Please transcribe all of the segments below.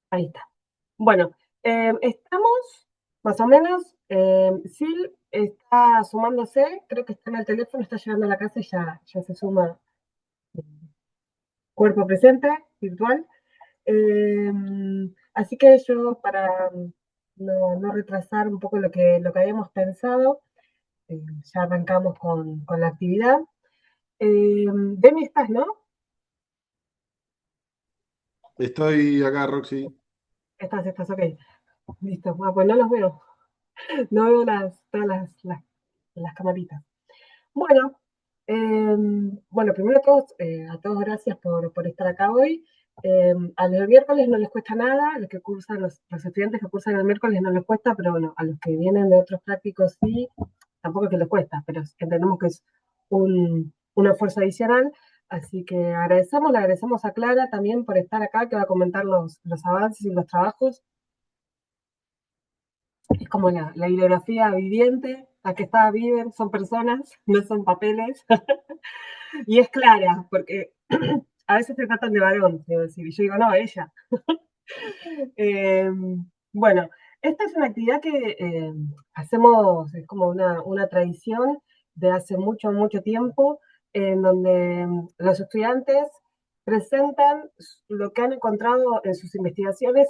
Ahí está. Bueno, estamos más o menos. Sil está sumándose, creo que está en el teléfono, está llegando a la casa y ya se suma cuerpo presente, virtual. Eh, Así que yo, para no retrasar un poco lo que habíamos pensado, ya arrancamos con la actividad. Demi, estás, ¿no? Estoy acá, Roxy. Estás, ok. Listo. Ah, pues no los veo. No veo todas las camaritas. Bueno, bueno, primero a todos gracias por estar acá hoy. A los del miércoles no les cuesta nada, a los que cursan, los estudiantes que cursan el miércoles no les cuesta, pero bueno, a los que vienen de otros prácticos sí, tampoco es que les cuesta, pero entendemos que es un esfuerzo adicional. Así que le agradecemos a Clara también por estar acá, que va a comentar los avances y los trabajos. Es como la bibliografía viviente, la que está viven, son personas, no son papeles. Y es Clara, porque a veces se tratan de varón, debo decir, y yo digo, no, ella. Eh, bueno, esta es una actividad que hacemos, es como una tradición de hace mucho, mucho tiempo, en donde los estudiantes presentan lo que han encontrado en sus investigaciones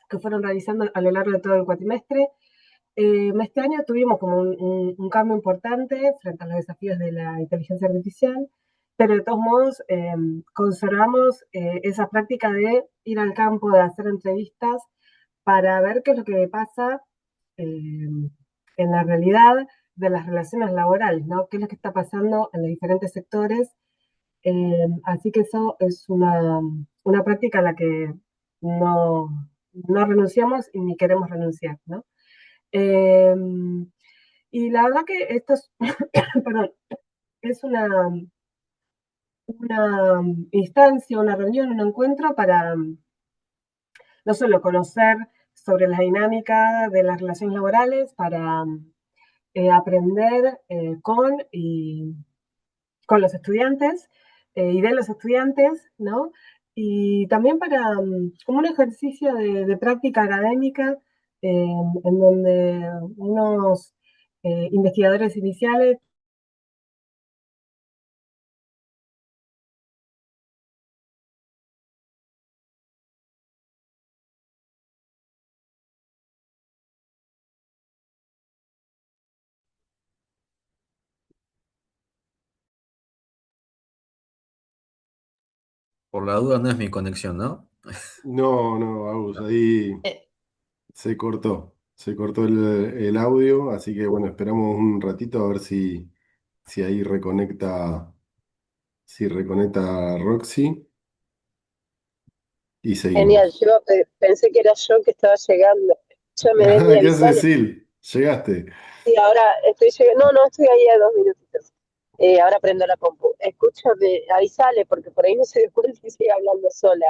que fueron realizando a lo largo de todo el cuatrimestre. Este año tuvimos como un cambio importante frente a los desafíos de la inteligencia artificial, pero de todos modos conservamos esa práctica de ir al campo, de hacer entrevistas para ver qué es lo que pasa eh, en la realidad de las relaciones laborales, ¿no? ¿Qué es lo que está pasando en los diferentes sectores? Así que eso es una práctica a la que no renunciamos y ni queremos renunciar, ¿no? Eh, y la verdad que esto es, perdón, es una instancia, una reunión, un encuentro para no solo conocer sobre la dinámica de las relaciones laborales, para aprender con los estudiantes y de los estudiantes, ¿no? Y también para, como un ejercicio de práctica académica, en donde unos investigadores iniciales. Por la duda no es mi conexión, ¿no? No, no, Agus, ahí Eh, se cortó el audio, así que bueno, esperamos un ratito a ver si ahí si reconecta Roxy y Genial, seguimos. yo pensé que era yo que estaba llegando. Ya me ven y ¿Qué haces, avisale. Sil? Llegaste. Sí, ahora estoy llegando. No, no, estoy ahí a 2 minutitos. Ahora prendo la compu. Escúchame, avisale, porque por ahí no se dio cuenta y sigue hablando sola.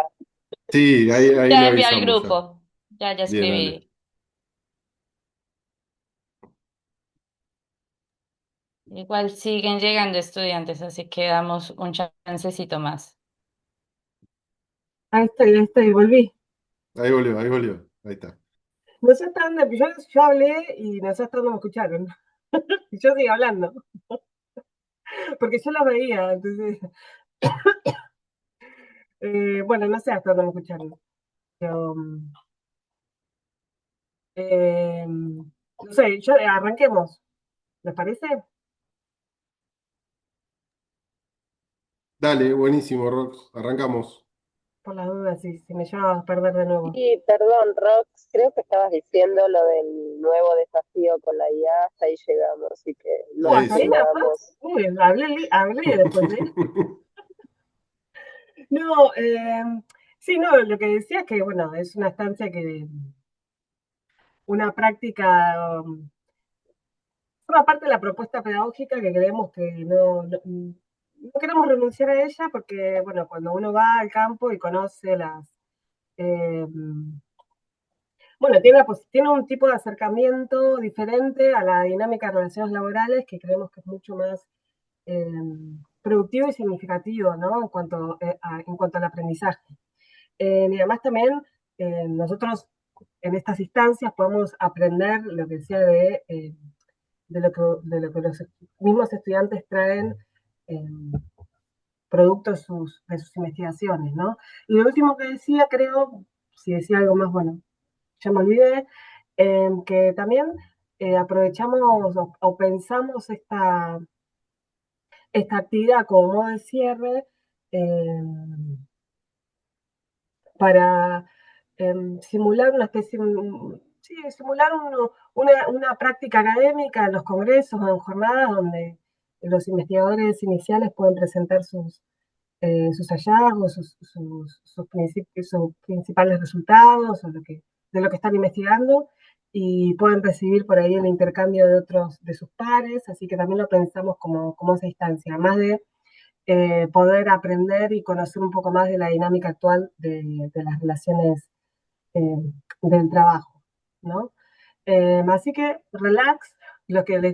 Sí, ahí le Ya envié al avisamos ya. grupo, ya Bien, dale. escribí. Igual siguen llegando estudiantes, así que damos un chancecito más. Ahí estoy, volví. Ahí volvió, ahí volvió. Ahí está. No sé hasta dónde, yo hablé y no sé hasta dónde me escucharon. Y yo sigo hablando, porque yo lo veía, entonces, bueno, no sé hasta dónde me escucharon. Pero, no sé, arranquemos, ¿les parece? Dale, buenísimo, Rox. Arrancamos. Por las dudas, si me llevas a perder de nuevo. Sí, perdón, Rox, creo que estabas diciendo lo del nuevo desafío con la IA, hasta ahí llegamos y que lo Hasta ahí nada más. mencionábamos. Uy, hablé después, ¿eh? No, sí, no, lo que decía es que, bueno, es una estancia una práctica, forma parte de la propuesta pedagógica que creemos que no queremos renunciar a ella porque, bueno, cuando uno va al campo y conoce eh, bueno, tiene un tipo de acercamiento diferente a la dinámica de relaciones laborales que creemos que es mucho más eh, productivo y significativo, ¿no? En cuanto al aprendizaje. Y además también nosotros en estas instancias podemos aprender lo que decía de lo que los mismos estudiantes traen producto de sus investigaciones, ¿no? Y lo último que decía, creo, si decía algo más, bueno, ya me olvidé, que también aprovechamos o pensamos esta actividad como modo de cierre eh, para simular una especie, sí, simular una práctica académica en los congresos o en jornadas donde los investigadores iniciales pueden presentar sus hallazgos, sus principales resultados o de lo que están investigando y pueden recibir por ahí el intercambio de otros de sus pares, así que también lo pensamos como esa instancia, además de poder aprender y conocer un poco más de la dinámica actual de las relaciones eh, del trabajo, ¿no? Así que relax,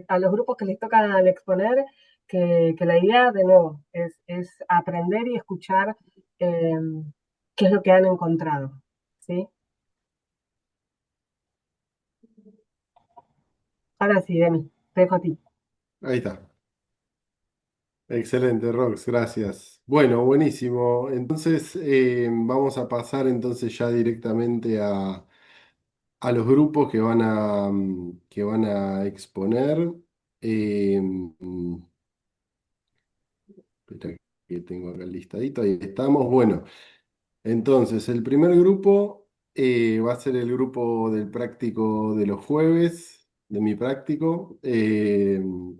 a los grupos que les toca al exponer, que la idea, de nuevo, es aprender y escuchar eh, qué es lo que han encontrado, ¿sí? Ahora sí, Demi, te dejo a ti. Ahí está. Excelente, Rox, gracias. Bueno, buenísimo. Entonces, vamos a pasar entonces ya directamente a los grupos que van a exponer. Espera que tengo acá el listadito, ahí estamos. Bueno, entonces el primer grupo va a ser el grupo del práctico de los jueves, de mi práctico.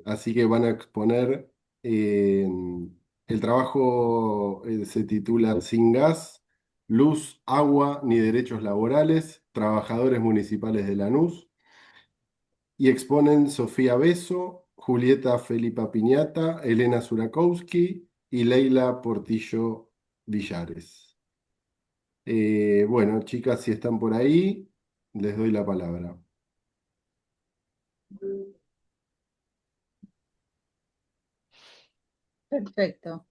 Así que van a exponer eh, el trabajo, se titula Sin gas, luz, agua ni derechos laborales, trabajadores municipales de Lanús. Y exponen Sofía Beso, Julieta Felipa Piñata, Elena Surakowski y Leila Portillo Villares. Bueno, chicas, si están por ahí, les doy la palabra. Perfecto.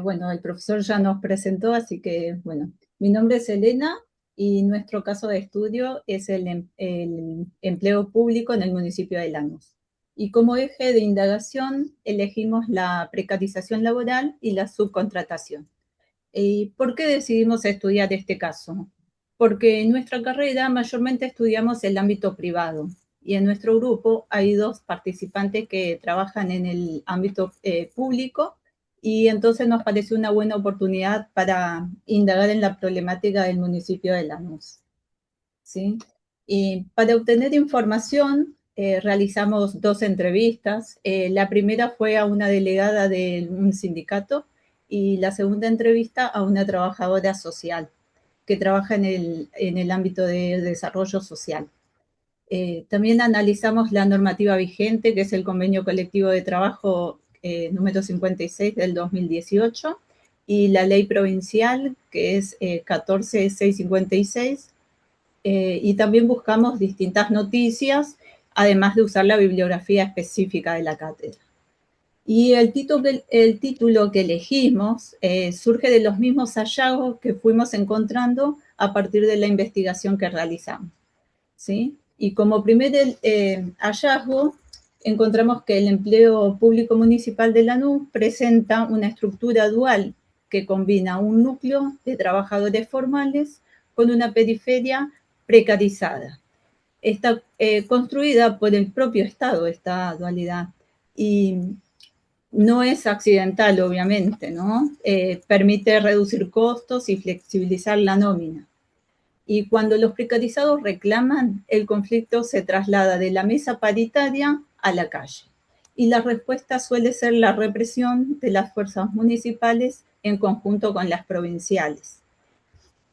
Bueno, el profesor ya nos presentó, así que, bueno, mi nombre es Elena y nuestro caso de estudio es el empleo público en el municipio de Lanús. Y como eje de indagación elegimos la precarización laboral y la subcontratación. ¿Y por qué decidimos estudiar este caso? Porque en nuestra carrera mayormente estudiamos el ámbito privado y en nuestro grupo hay dos participantes que trabajan en el ámbito público y entonces nos pareció una buena oportunidad para indagar en la problemática del municipio de Lanús. ¿Sí? Y para obtener información realizamos dos entrevistas. La primera fue a una delegada de un sindicato y la segunda entrevista a una trabajadora social que trabaja en el ámbito de desarrollo social. También analizamos la normativa vigente, que es el Convenio Colectivo de Trabajo número 56 del 2018, y la ley provincial, que es 14656, y también buscamos distintas noticias, además de usar la bibliografía específica de la cátedra. Y el título que elegimos surge de los mismos hallazgos que fuimos encontrando a partir de la investigación que realizamos, ¿sí? Y como primer hallazgo, encontramos que el empleo público municipal de Lanús presenta una estructura dual que combina un núcleo de trabajadores formales con una periferia precarizada. Está construida por el propio Estado, esta dualidad, y no es accidental, obviamente, ¿no? Permite reducir costos y flexibilizar la nómina. Y cuando los precarizados reclaman, el conflicto se traslada de la mesa paritaria a la calle. Y la respuesta suele ser la represión de las fuerzas municipales en conjunto con las provinciales.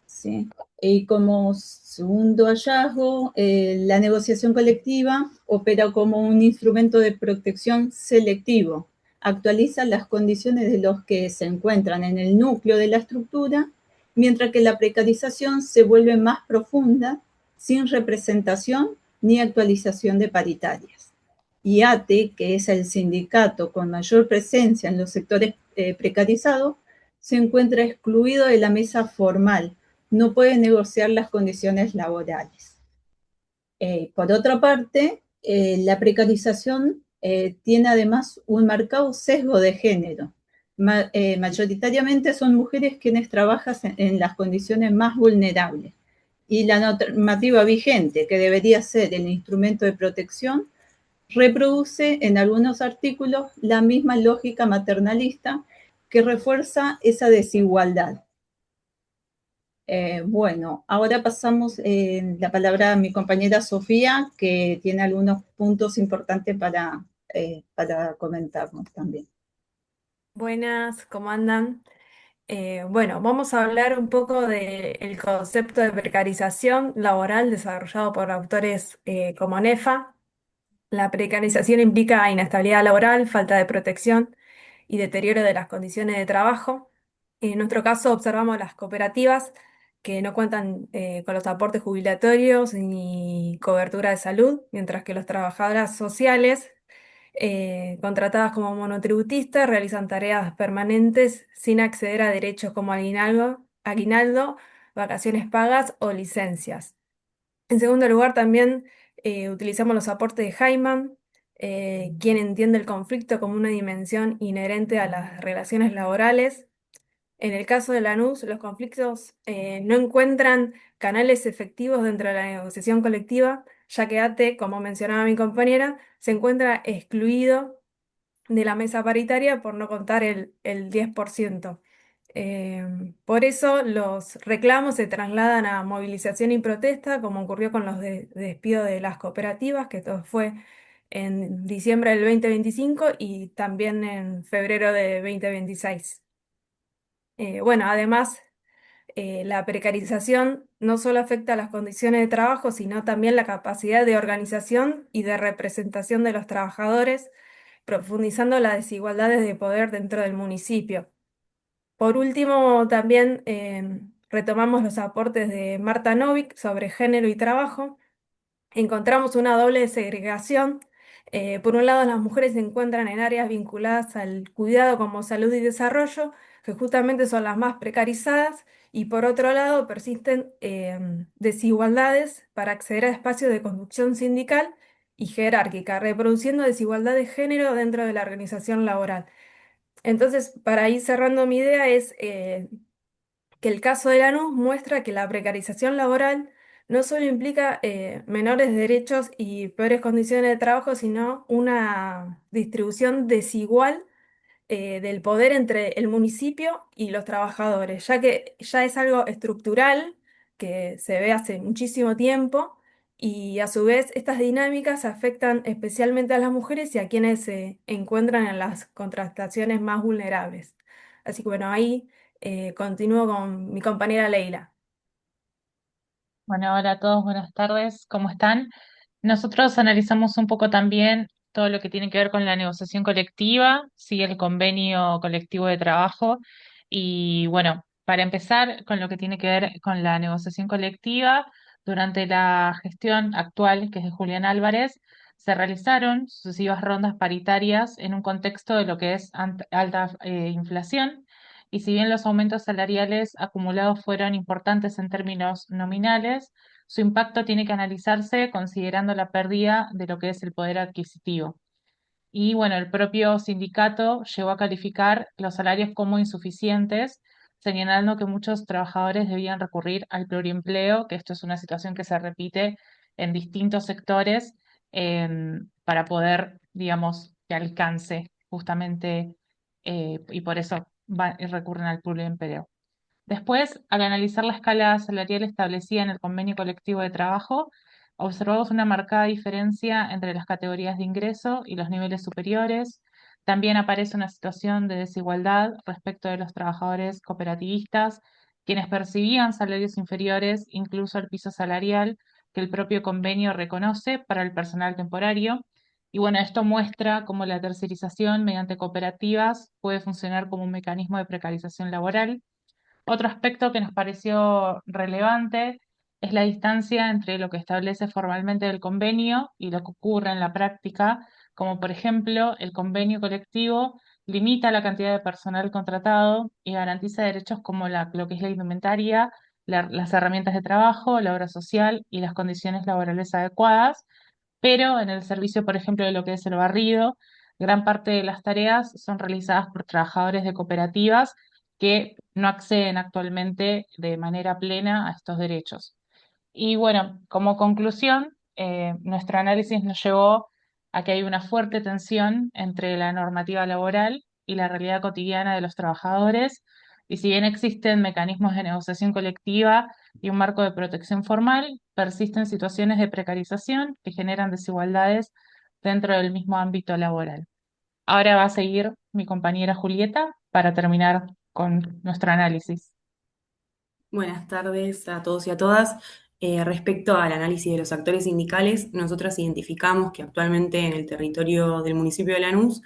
¿Sí? Y como segundo hallazgo, la negociación colectiva opera como un instrumento de protección selectivo. Actualiza las condiciones de los que se encuentran en el núcleo de la estructura, mientras que la precarización se vuelve más profunda, sin representación ni actualización de paritarias. Y ATE, que es el sindicato con mayor presencia en los sectores precarizados, se encuentra excluido de la mesa formal, no puede negociar las condiciones laborales. Por otra parte, la precarización tiene además un marcado sesgo de género. Mayoritariamente son mujeres quienes trabajan en las condiciones más vulnerables. Y la normativa vigente, que debería ser el instrumento de protección, reproduce en algunos artículos la misma lógica maternalista que refuerza esa desigualdad. Bueno, ahora pasamos la palabra a mi compañera Sofía, que tiene algunos puntos importantes para comentarnos también. Buenas, ¿cómo andan? Bueno, vamos a hablar un poco del concepto de precarización laboral desarrollado por autores como Nefa. La precarización implica inestabilidad laboral, falta de protección y deterioro de las condiciones de trabajo. En nuestro caso observamos las cooperativas que no cuentan con los aportes jubilatorios ni cobertura de salud, mientras que las trabajadoras sociales contratadas como monotributistas realizan tareas permanentes sin acceder a derechos como aguinaldo, vacaciones pagas o licencias. En segundo lugar, también utilizamos los aportes de Hyman, quien entiende el conflicto como una dimensión inherente a las relaciones laborales. En el caso de Lanús, los conflictos no encuentran canales efectivos dentro de la negociación colectiva, ya que ATE, como mencionaba mi compañera, se encuentra excluido de la mesa paritaria por no contar el 10%. Por eso los reclamos se trasladan a movilización y protesta, como ocurrió con los despidos de las cooperativas, que todo fue en diciembre del 2025 y también en febrero de 2026. Bueno, además, la precarización no solo afecta a las condiciones de trabajo, sino también la capacidad de organización y de representación de los trabajadores, profundizando las desigualdades de poder dentro del municipio. Por último, también retomamos los aportes de Marta Novik sobre género y trabajo. Encontramos una doble segregación. Por un lado, las mujeres se encuentran en áreas vinculadas al cuidado como salud y desarrollo, que justamente son las más precarizadas, y por otro lado, persisten desigualdades para acceder a espacios de conducción sindical y jerárquica, reproduciendo desigualdad de género dentro de la organización laboral. Entonces, para ir cerrando mi idea es que el caso de Lanús muestra que la precarización laboral no solo implica menores derechos y peores condiciones de trabajo, sino una distribución desigual del poder entre el municipio y los trabajadores, ya que ya es algo estructural que se ve hace muchísimo tiempo y a su vez estas dinámicas afectan especialmente a las mujeres y a quienes se encuentran en las contrataciones más vulnerables. Así que bueno, ahí continúo con mi compañera Leila. Bueno, hola a todos, buenas tardes, ¿cómo están? Nosotros analizamos un poco también todo lo que tiene que ver con la negociación colectiva, sí, el convenio colectivo de trabajo. Y bueno, para empezar con lo que tiene que ver con la negociación colectiva, durante la gestión actual, que es de Julián Álvarez, se realizaron sucesivas rondas paritarias en un contexto de lo que es alta inflación. Y si bien los aumentos salariales acumulados fueron importantes en términos nominales, su impacto tiene que analizarse considerando la pérdida de lo que es el poder adquisitivo. Y bueno, el propio sindicato llegó a calificar los salarios como insuficientes, señalando que muchos trabajadores debían recurrir al pluriempleo, que esto es una situación que se repite en distintos sectores para poder, digamos, que alcance justamente, y por eso recurren al pluriempleo. Después, al analizar la escala salarial establecida en el convenio colectivo de trabajo, observamos una marcada diferencia entre las categorías de ingreso y los niveles superiores. También aparece una situación de desigualdad respecto de los trabajadores cooperativistas, quienes percibían salarios inferiores incluso al piso salarial que el propio convenio reconoce para el personal temporario. Y bueno, esto muestra cómo la tercerización mediante cooperativas puede funcionar como un mecanismo de precarización laboral. Otro aspecto que nos pareció relevante es la distancia entre lo que establece formalmente el convenio y lo que ocurre en la práctica, como por ejemplo el convenio colectivo limita la cantidad de personal contratado y garantiza derechos como lo que es la indumentaria, las herramientas de trabajo, la obra social y las condiciones laborales adecuadas, pero en el servicio, por ejemplo, de lo que es el barrido, gran parte de las tareas son realizadas por trabajadores de cooperativas que no acceden actualmente de manera plena a estos derechos. Y bueno, como conclusión, nuestro análisis nos llevó a que hay una fuerte tensión entre la normativa laboral y la realidad cotidiana de los trabajadores, y si bien existen mecanismos de negociación colectiva y un marco de protección formal, persisten situaciones de precarización que generan desigualdades dentro del mismo ámbito laboral. Ahora va a seguir mi compañera Julieta para terminar con nuestro análisis. Buenas tardes a todos y a todas. Respecto al análisis de los actores sindicales, nosotras identificamos que actualmente en el territorio del municipio de Lanús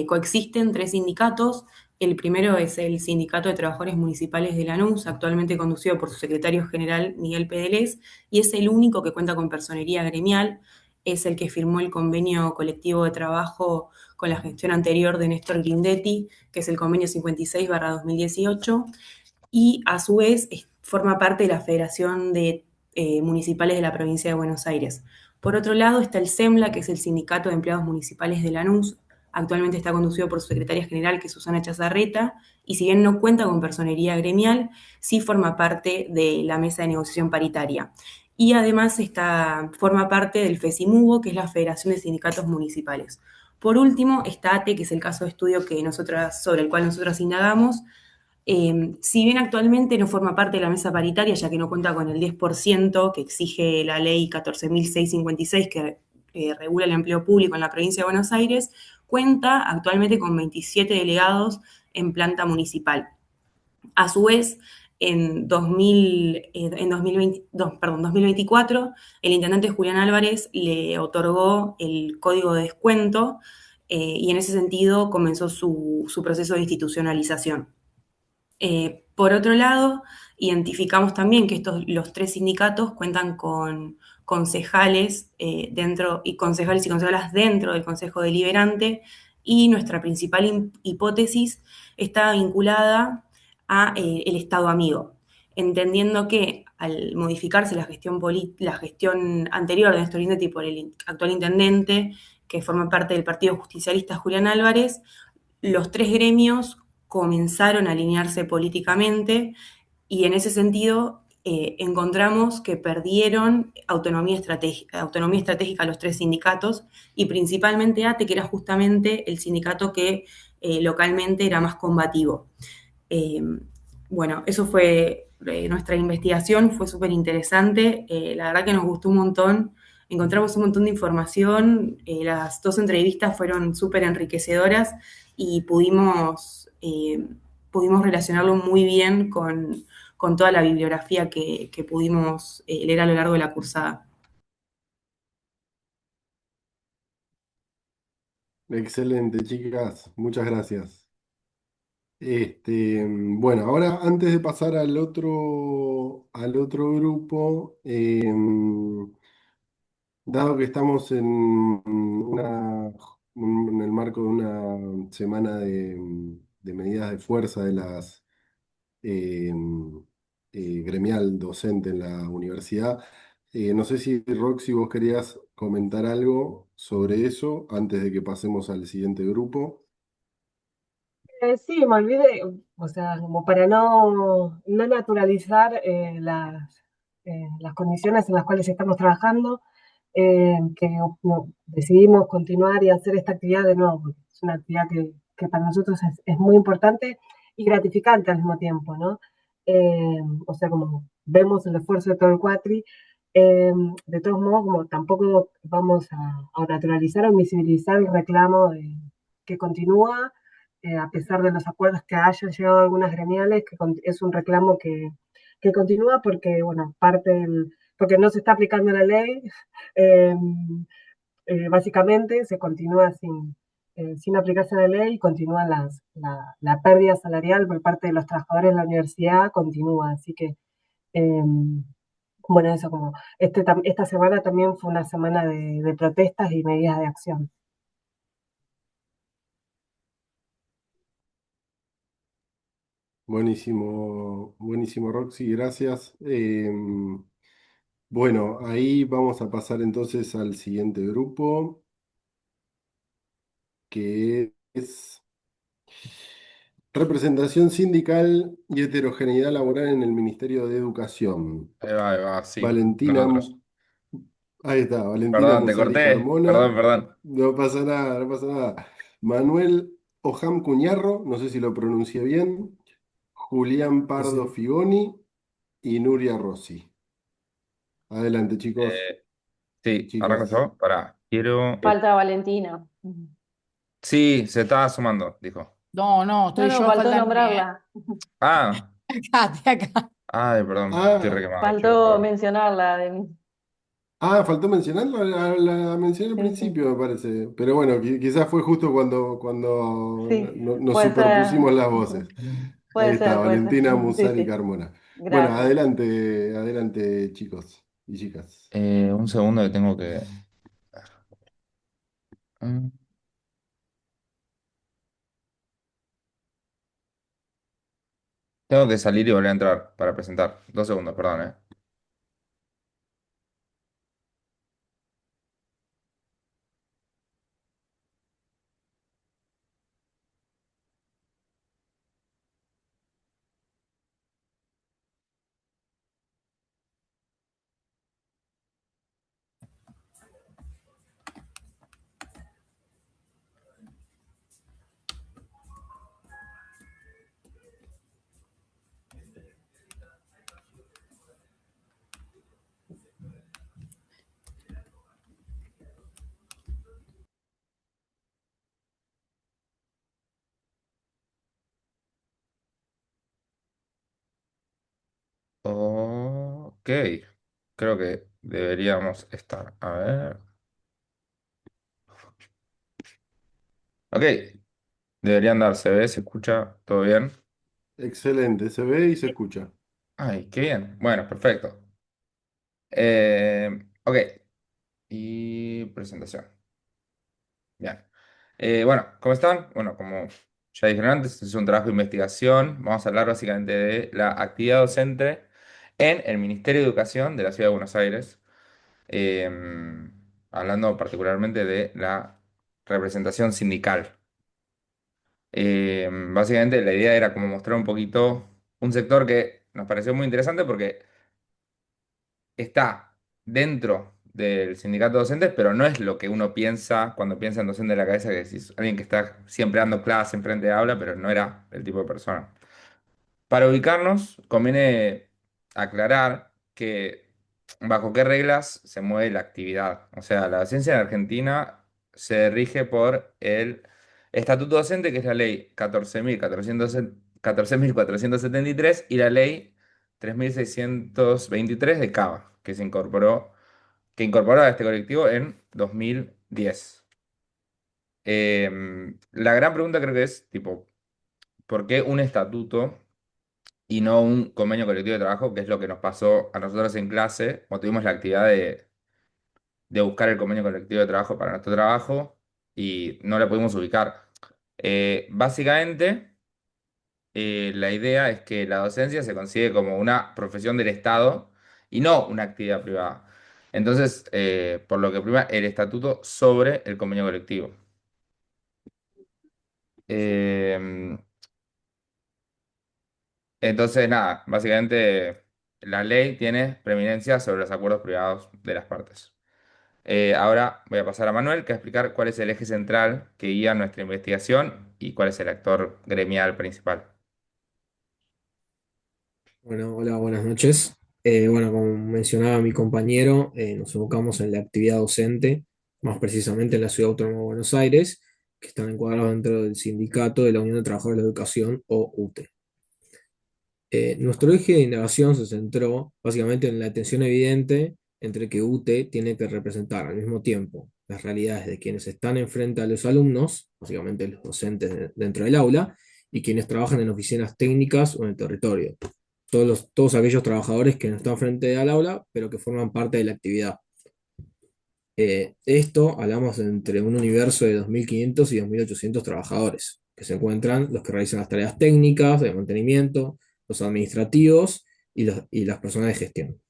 coexisten tres sindicatos. El primero es el Sindicato de Trabajadores Municipales de Lanús, actualmente conducido por su secretario general Miguel Pedelés, y es el único que cuenta con personería gremial. Es el que firmó el convenio colectivo de trabajo con la gestión anterior de Néstor Grindetti, que es el convenio 56/2018, y a su vez forma parte de la Federación de Municipales de la Provincia de Buenos Aires. Por otro lado está el SEMLA, que es el Sindicato de Empleados Municipales de Lanús. Actualmente está conducido por su secretaria general, que es Susana Chazarreta, y si bien no cuenta con personería gremial, sí forma parte de la mesa de negociación paritaria. Y además forma parte del FESIMUBO, que es la Federación de Sindicatos Municipales. Por último está ATE, que es el caso de estudio sobre el cual nosotros indagamos. Si bien actualmente no forma parte de la mesa paritaria, ya que no cuenta con el 10% que exige la ley 14.656, que regula el empleo público en la provincia de Buenos Aires, cuenta actualmente con 27 delegados en planta municipal. A su vez, en 2024, el intendente Julián Álvarez le otorgó el código de descuento y en ese sentido comenzó su proceso de institucionalización. Por otro lado, identificamos también que los tres sindicatos cuentan con concejales dentro y concejales y concejalas dentro del Consejo Deliberante, y nuestra principal hipótesis está vinculada a el Estado amigo, entendiendo que al modificarse la gestión anterior de Néstor Grindetti por el actual intendente, que forma parte del Partido Justicialista, Julián Álvarez, los tres gremios comenzaron a alinearse políticamente, y en ese sentido encontramos que perdieron autonomía estratégica los tres sindicatos, y principalmente ATE, que era justamente el sindicato que localmente era más combativo. Bueno, eso fue nuestra investigación, fue súper interesante, la verdad que nos gustó un montón, encontramos un montón de información, las dos entrevistas fueron súper enriquecedoras y pudimos relacionarlo muy bien con toda la bibliografía que pudimos leer a lo largo de la cursada. Excelente, chicas, muchas gracias. Bueno, ahora antes de pasar al otro grupo, dado que estamos en el marco de una semana de medidas de fuerza de las gremial docente en la universidad, no sé si Roxy vos querías comentar algo sobre eso antes de que pasemos al siguiente grupo. Sí, me olvidé, o sea, como para no naturalizar las condiciones en las cuales estamos trabajando, que decidimos continuar y hacer esta actividad de nuevo, porque es una actividad que para nosotros es muy importante y gratificante al mismo tiempo, ¿no? O sea, como vemos el esfuerzo de todo el cuatri, de todos modos, como tampoco vamos a naturalizar o invisibilizar el reclamo que continúa, a pesar de los acuerdos que hayan llegado algunas gremiales, es un reclamo que continúa porque, bueno, porque no se está aplicando la ley, eh, básicamente se continúa sin aplicarse la ley, y continúa la pérdida salarial por parte de los trabajadores de la universidad, continúa, así que, bueno, eso como, esta semana también fue una semana de protestas y medidas de acción. Buenísimo, buenísimo, Roxy, gracias. Bueno, ahí vamos a pasar entonces al siguiente grupo, que es representación sindical y heterogeneidad laboral en el Ministerio de Educación. Ahí va, sí, Valentina, nosotros. ahí está, Valentina Perdón, te Musari corté. Carmona, Perdón, perdón. no pasa nada, no pasa nada. Manuel Ojam Cuñarro, no sé si lo pronuncié bien, Julián Sí, Pardo sí. Figoni y Nuria Rossi. Adelante, chicos, Eh, sí, arranco chicas. yo. Pará, quiero. Falta Valentina. Sí, se está sumando, dijo. No, no, No, estoy no, yo, faltó falta Nuria, ¿eh? nombrarla. Ah, Acá, estoy acá. ay, perdón, estoy re Ah, quemado, chicos, Faltó perdón. mencionarla de mí. faltó mencionarla, la mencioné al Sí, sí. principio, me parece. Pero bueno, quizás fue justo cuando Sí, nos puede ser. superpusimos las voces. Ahí Puede está, ser, puede ser. Valentina Sí, Musari sí. Carmona. Bueno, Gracias. adelante, adelante, chicos y chicas. Un segundo que tengo que. Mm, Tengo que salir y volver a entrar para presentar. 2 segundos, perdón, Ok, creo que deberíamos estar. A ver. Ok, deberían darse, ¿ve? ¿Se escucha? ¿Todo bien? Excelente, se ve y se escucha. Ay, qué bien. Bueno, perfecto. Ok, y presentación. Bien. Bueno, ¿cómo están? Bueno, como ya dijeron antes, este es un trabajo de investigación. Vamos a hablar básicamente de la actividad docente en el Ministerio de Educación de la Ciudad de Buenos Aires. Eh, Hablando particularmente de la representación sindical. Básicamente la idea era como mostrar un poquito un sector que nos pareció muy interesante porque está dentro del sindicato de docentes, pero no es lo que uno piensa cuando piensa en docente de la cabeza, que es alguien que está siempre dando clase enfrente de aula, pero no era el tipo de persona. Para ubicarnos, conviene aclarar que bajo qué reglas se mueve la actividad. O sea, la docencia en Argentina se rige por el Estatuto Docente, que es la ley 14.473 y la ley 3.623 de Cava, que incorporó a este colectivo en 2010. La gran pregunta creo que es, tipo, ¿por qué un estatuto y no un convenio colectivo de trabajo, que es lo que nos pasó a nosotros en clase, cuando tuvimos la actividad de buscar el convenio colectivo de trabajo para nuestro trabajo y no la pudimos ubicar? Básicamente, la idea es que la docencia se consigue como una profesión del Estado y no una actividad privada. Entonces, por lo que prima el estatuto sobre el convenio colectivo. Eh, entonces, nada, básicamente la ley tiene preeminencia sobre los acuerdos privados de las partes. Ahora voy a pasar a Manuel, que va a explicar cuál es el eje central que guía nuestra investigación y cuál es el actor gremial principal. Bueno, hola, buenas noches. Bueno, como mencionaba mi compañero, nos enfocamos en la actividad docente, más precisamente en la Ciudad Autónoma de Buenos Aires, que están encuadrados dentro del sindicato de la Unión de Trabajadores de la Educación, o UTE. Nuestro eje de indagación se centró básicamente en la tensión evidente entre que UTE tiene que representar al mismo tiempo las realidades de quienes están enfrente a los alumnos, básicamente los docentes dentro del aula, y quienes trabajan en oficinas técnicas o en el territorio. Todos aquellos trabajadores que no están frente al aula, pero que forman parte de la actividad. Esto hablamos entre un universo de 2.500 y 2.800 trabajadores, que que se encuentran los que realizan las tareas técnicas de mantenimiento, los administrativos y las personas de gestión.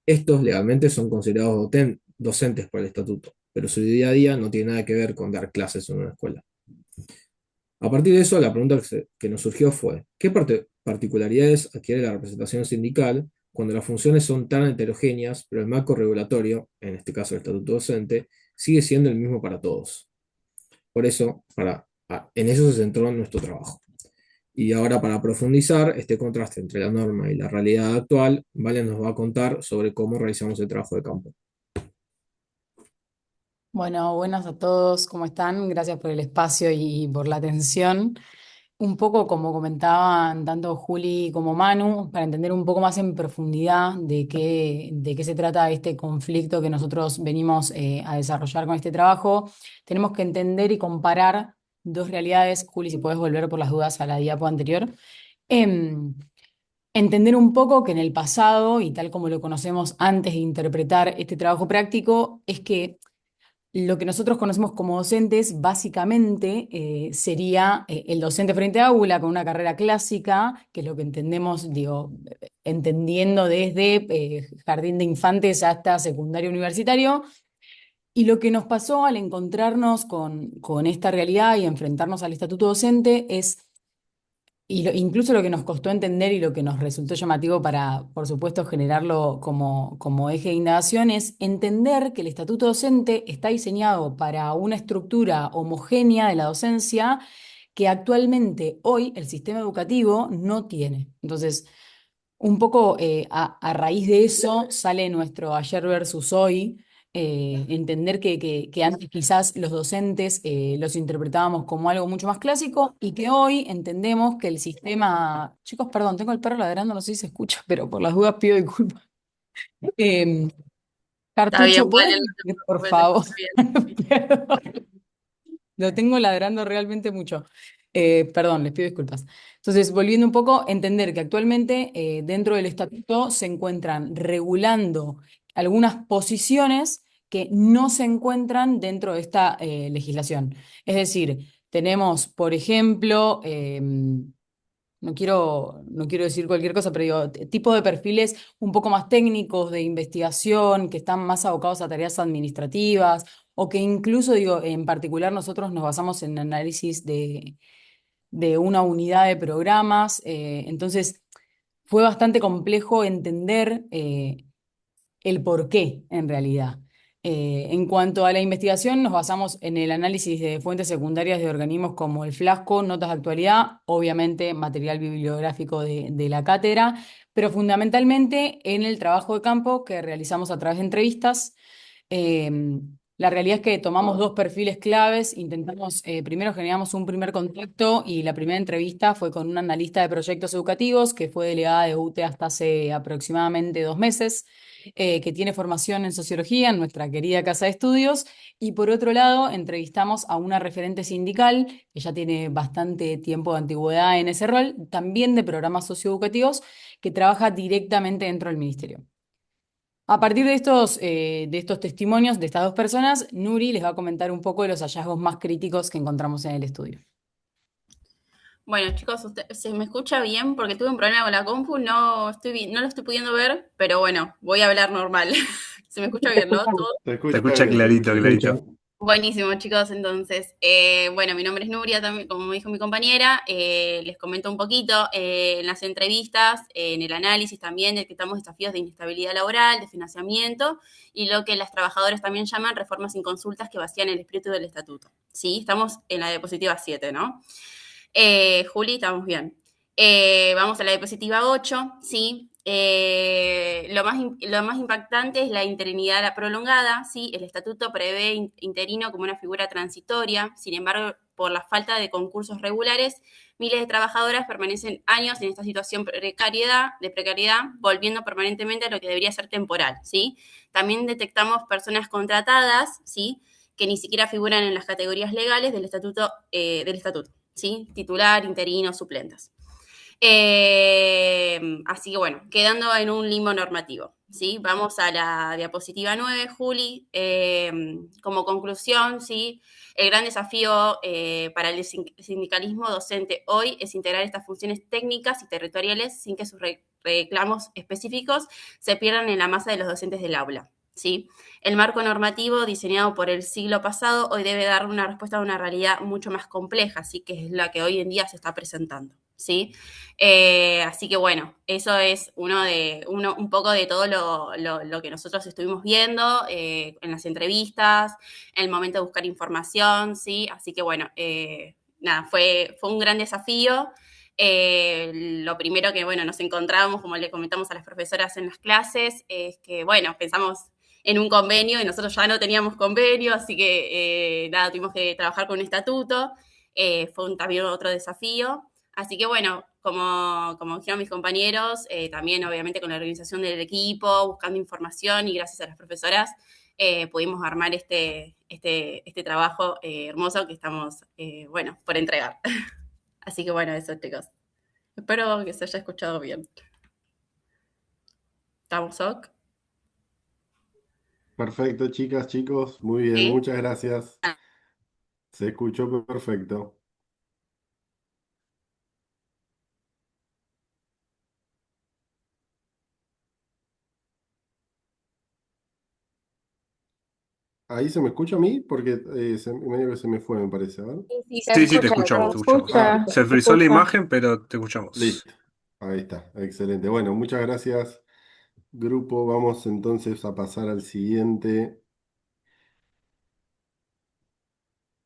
Estos legalmente son considerados docentes por el estatuto, pero su día a día no tiene nada que ver con dar clases en una escuela. A partir de eso, la pregunta que nos surgió fue, ¿qué particularidades adquiere la representación sindical cuando las funciones son tan heterogéneas, pero el marco regulatorio, en este caso el estatuto docente, sigue siendo el mismo para todos? Por eso, en eso se centró nuestro trabajo. Y ahora, para profundizar este contraste entre la norma y la realidad actual, Valen nos va a contar sobre cómo realizamos el trabajo de campo. Bueno, buenas a todos, ¿cómo están? Gracias por el espacio y por la atención. Un poco como comentaban tanto Juli como Manu, para entender un poco más en profundidad de qué se trata este conflicto que nosotros venimos a desarrollar con este trabajo, tenemos que entender y comparar dos realidades. Juli, si puedes volver por las dudas a la diapo anterior. Em, Entender un poco que en el pasado, y tal como lo conocemos antes de interpretar este trabajo práctico, es que lo que nosotros conocemos como docentes básicamente sería el docente frente a aula con una carrera clásica, que es lo que entendemos, digo, entendiendo desde jardín de infantes hasta secundario universitario. Y lo que nos pasó al encontrarnos con esta realidad y enfrentarnos al estatuto docente es incluso lo que nos costó entender y lo que nos resultó llamativo para, por supuesto, generarlo como eje de indagación es entender que el estatuto docente está diseñado para una estructura homogénea de la docencia que actualmente hoy el sistema educativo no tiene. Entonces, un poco a raíz de eso sale nuestro ayer versus hoy, entender que antes quizás los docentes los interpretábamos como algo mucho más clásico y que hoy entendemos que el sistema... Chicos, perdón, tengo el perro ladrando, no sé si se escucha, pero por las dudas pido disculpas. Em, Está bien, Cartucho, ¿puedes Valen, no te decir, por preocupes, se favor? escucha bien. Perdón. Lo tengo ladrando realmente mucho. Perdón, les pido disculpas. Entonces, volviendo un poco, entender que actualmente dentro del estatuto se encuentran regulando algunas posiciones que no se encuentran dentro de esta legislación. Es decir, tenemos, por ejemplo, no quiero decir cualquier cosa, pero digo, tipo de perfiles un poco más técnicos de investigación, que están más abocados a tareas administrativas, o que incluso, digo, en particular nosotros nos basamos en análisis de una unidad de programas. Entonces, fue bastante complejo entender el por qué, en realidad. En cuanto a la investigación, nos basamos en el análisis de fuentes secundarias de organismos como el Flasco, notas de actualidad, obviamente material bibliográfico de la cátedra, pero fundamentalmente en el trabajo de campo que realizamos a través de entrevistas. Eh, la realidad es que tomamos dos perfiles claves, intentamos, primero generamos un primer contacto y la primera entrevista fue con una analista de proyectos educativos que fue delegada de UTE hasta hace aproximadamente 2 meses, que tiene formación en sociología en nuestra querida casa de estudios. Y por otro lado, entrevistamos a una referente sindical que ya tiene bastante tiempo de antigüedad en ese rol, también de programas socioeducativos, que trabaja directamente dentro del ministerio. A partir de estos testimonios de estas dos personas, Nuri les va a comentar un poco de los hallazgos más críticos que encontramos en el estudio. Bueno, chicos, ¿se me escucha bien? Porque tuve un problema con la compu, no lo estoy pudiendo ver, pero bueno, voy a hablar normal. ¿Se me escucha bien, no? ¿Todo? Se Se escucha bien. clarito, clarito. Buenísimo, chicos. Entonces, bueno, mi nombre es Nuria, también, como me dijo mi compañera. Les comento un poquito en las entrevistas, en el análisis también detectamos desafíos de inestabilidad laboral, de financiamiento y lo que las trabajadoras también llaman reformas sin consultas que vacían el espíritu del estatuto. ¿Sí? Estamos en la diapositiva 7, ¿no? Juli, estamos bien. Vamos a la diapositiva 8, ¿sí? Lo más impactante es la interinidad prolongada, ¿sí? El estatuto prevé interino como una figura transitoria, sin embargo, por la falta de concursos regulares, miles de trabajadoras permanecen años en esta situación de precariedad, volviendo permanentemente a lo que debería ser temporal, ¿sí? También detectamos personas contratadas, ¿sí? Que ni siquiera figuran en las categorías legales del estatuto, ¿sí? Titular, interino, suplentes. Así que bueno, quedando en un limbo normativo, ¿sí? Vamos a la diapositiva 9, Juli. Como conclusión, ¿sí? El gran desafío para el sindicalismo docente hoy es integrar estas funciones técnicas y territoriales sin que sus reclamos específicos se pierdan en la masa de los docentes del aula, ¿sí? El marco normativo diseñado por el siglo pasado hoy debe dar una respuesta a una realidad mucho más compleja, ¿sí? Que es la que hoy en día se está presentando, ¿sí? Así que bueno, eso es un poco de todo lo que nosotros estuvimos viendo en las entrevistas, en el momento de buscar información, ¿sí? Así que bueno, nada, fue un gran desafío. Lo primero que, bueno, nos encontramos, como le comentamos a las profesoras en las clases, es que, bueno, pensamos en un convenio y nosotros ya no teníamos convenio, así que, nada, tuvimos que trabajar con un estatuto. Fue también otro desafío. Así que bueno, como dijeron mis compañeros, también obviamente con la organización del equipo, buscando información y gracias a las profesoras pudimos armar este trabajo hermoso que estamos, bueno, por entregar. Así que bueno, eso chicos. Espero que se haya escuchado bien. ¿Estamos ok? Perfecto, chicas, chicos. Muy bien, ¿Sí? muchas gracias. Se escuchó perfecto. ¿Ahí se me escucha a mí? Porque medio que se me fue, me parece. A ver. Sí, Sí, sí, te se escuchamos, te escuchamos. Ah, Se frizó la imagen, pero te escuchamos. listo. Ahí está, excelente. Bueno, muchas gracias, grupo. Vamos entonces a pasar al siguiente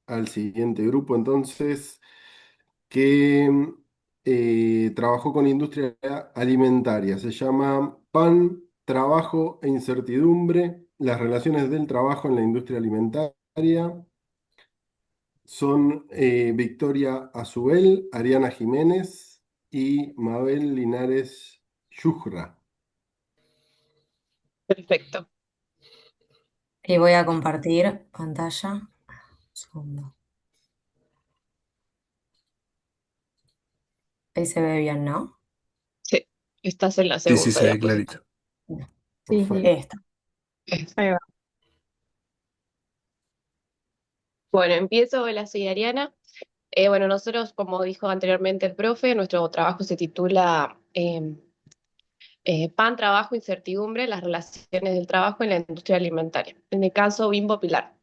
grupo, entonces, que trabajó con industria alimentaria. Se llama Pan, Trabajo e Incertidumbre, las relaciones del trabajo en la industria alimentaria. Son Victoria Azubel, Ariana Jiménez y Mabel Linares Yujra. Perfecto. Y voy a compartir pantalla. Un segundo. Ahí se ve bien, ¿no? Sí, estás en la Sí, sí, segunda se ve diapositiva. clarito. Sí, sí. Esta. Ahí va. Bueno, empiezo. Hola, soy Ariana. Bueno, nosotros, como dijo anteriormente el profe, nuestro trabajo se titula Pan, Trabajo, Incertidumbre, las relaciones del trabajo en la industria alimentaria. En el caso Bimbo Pilar.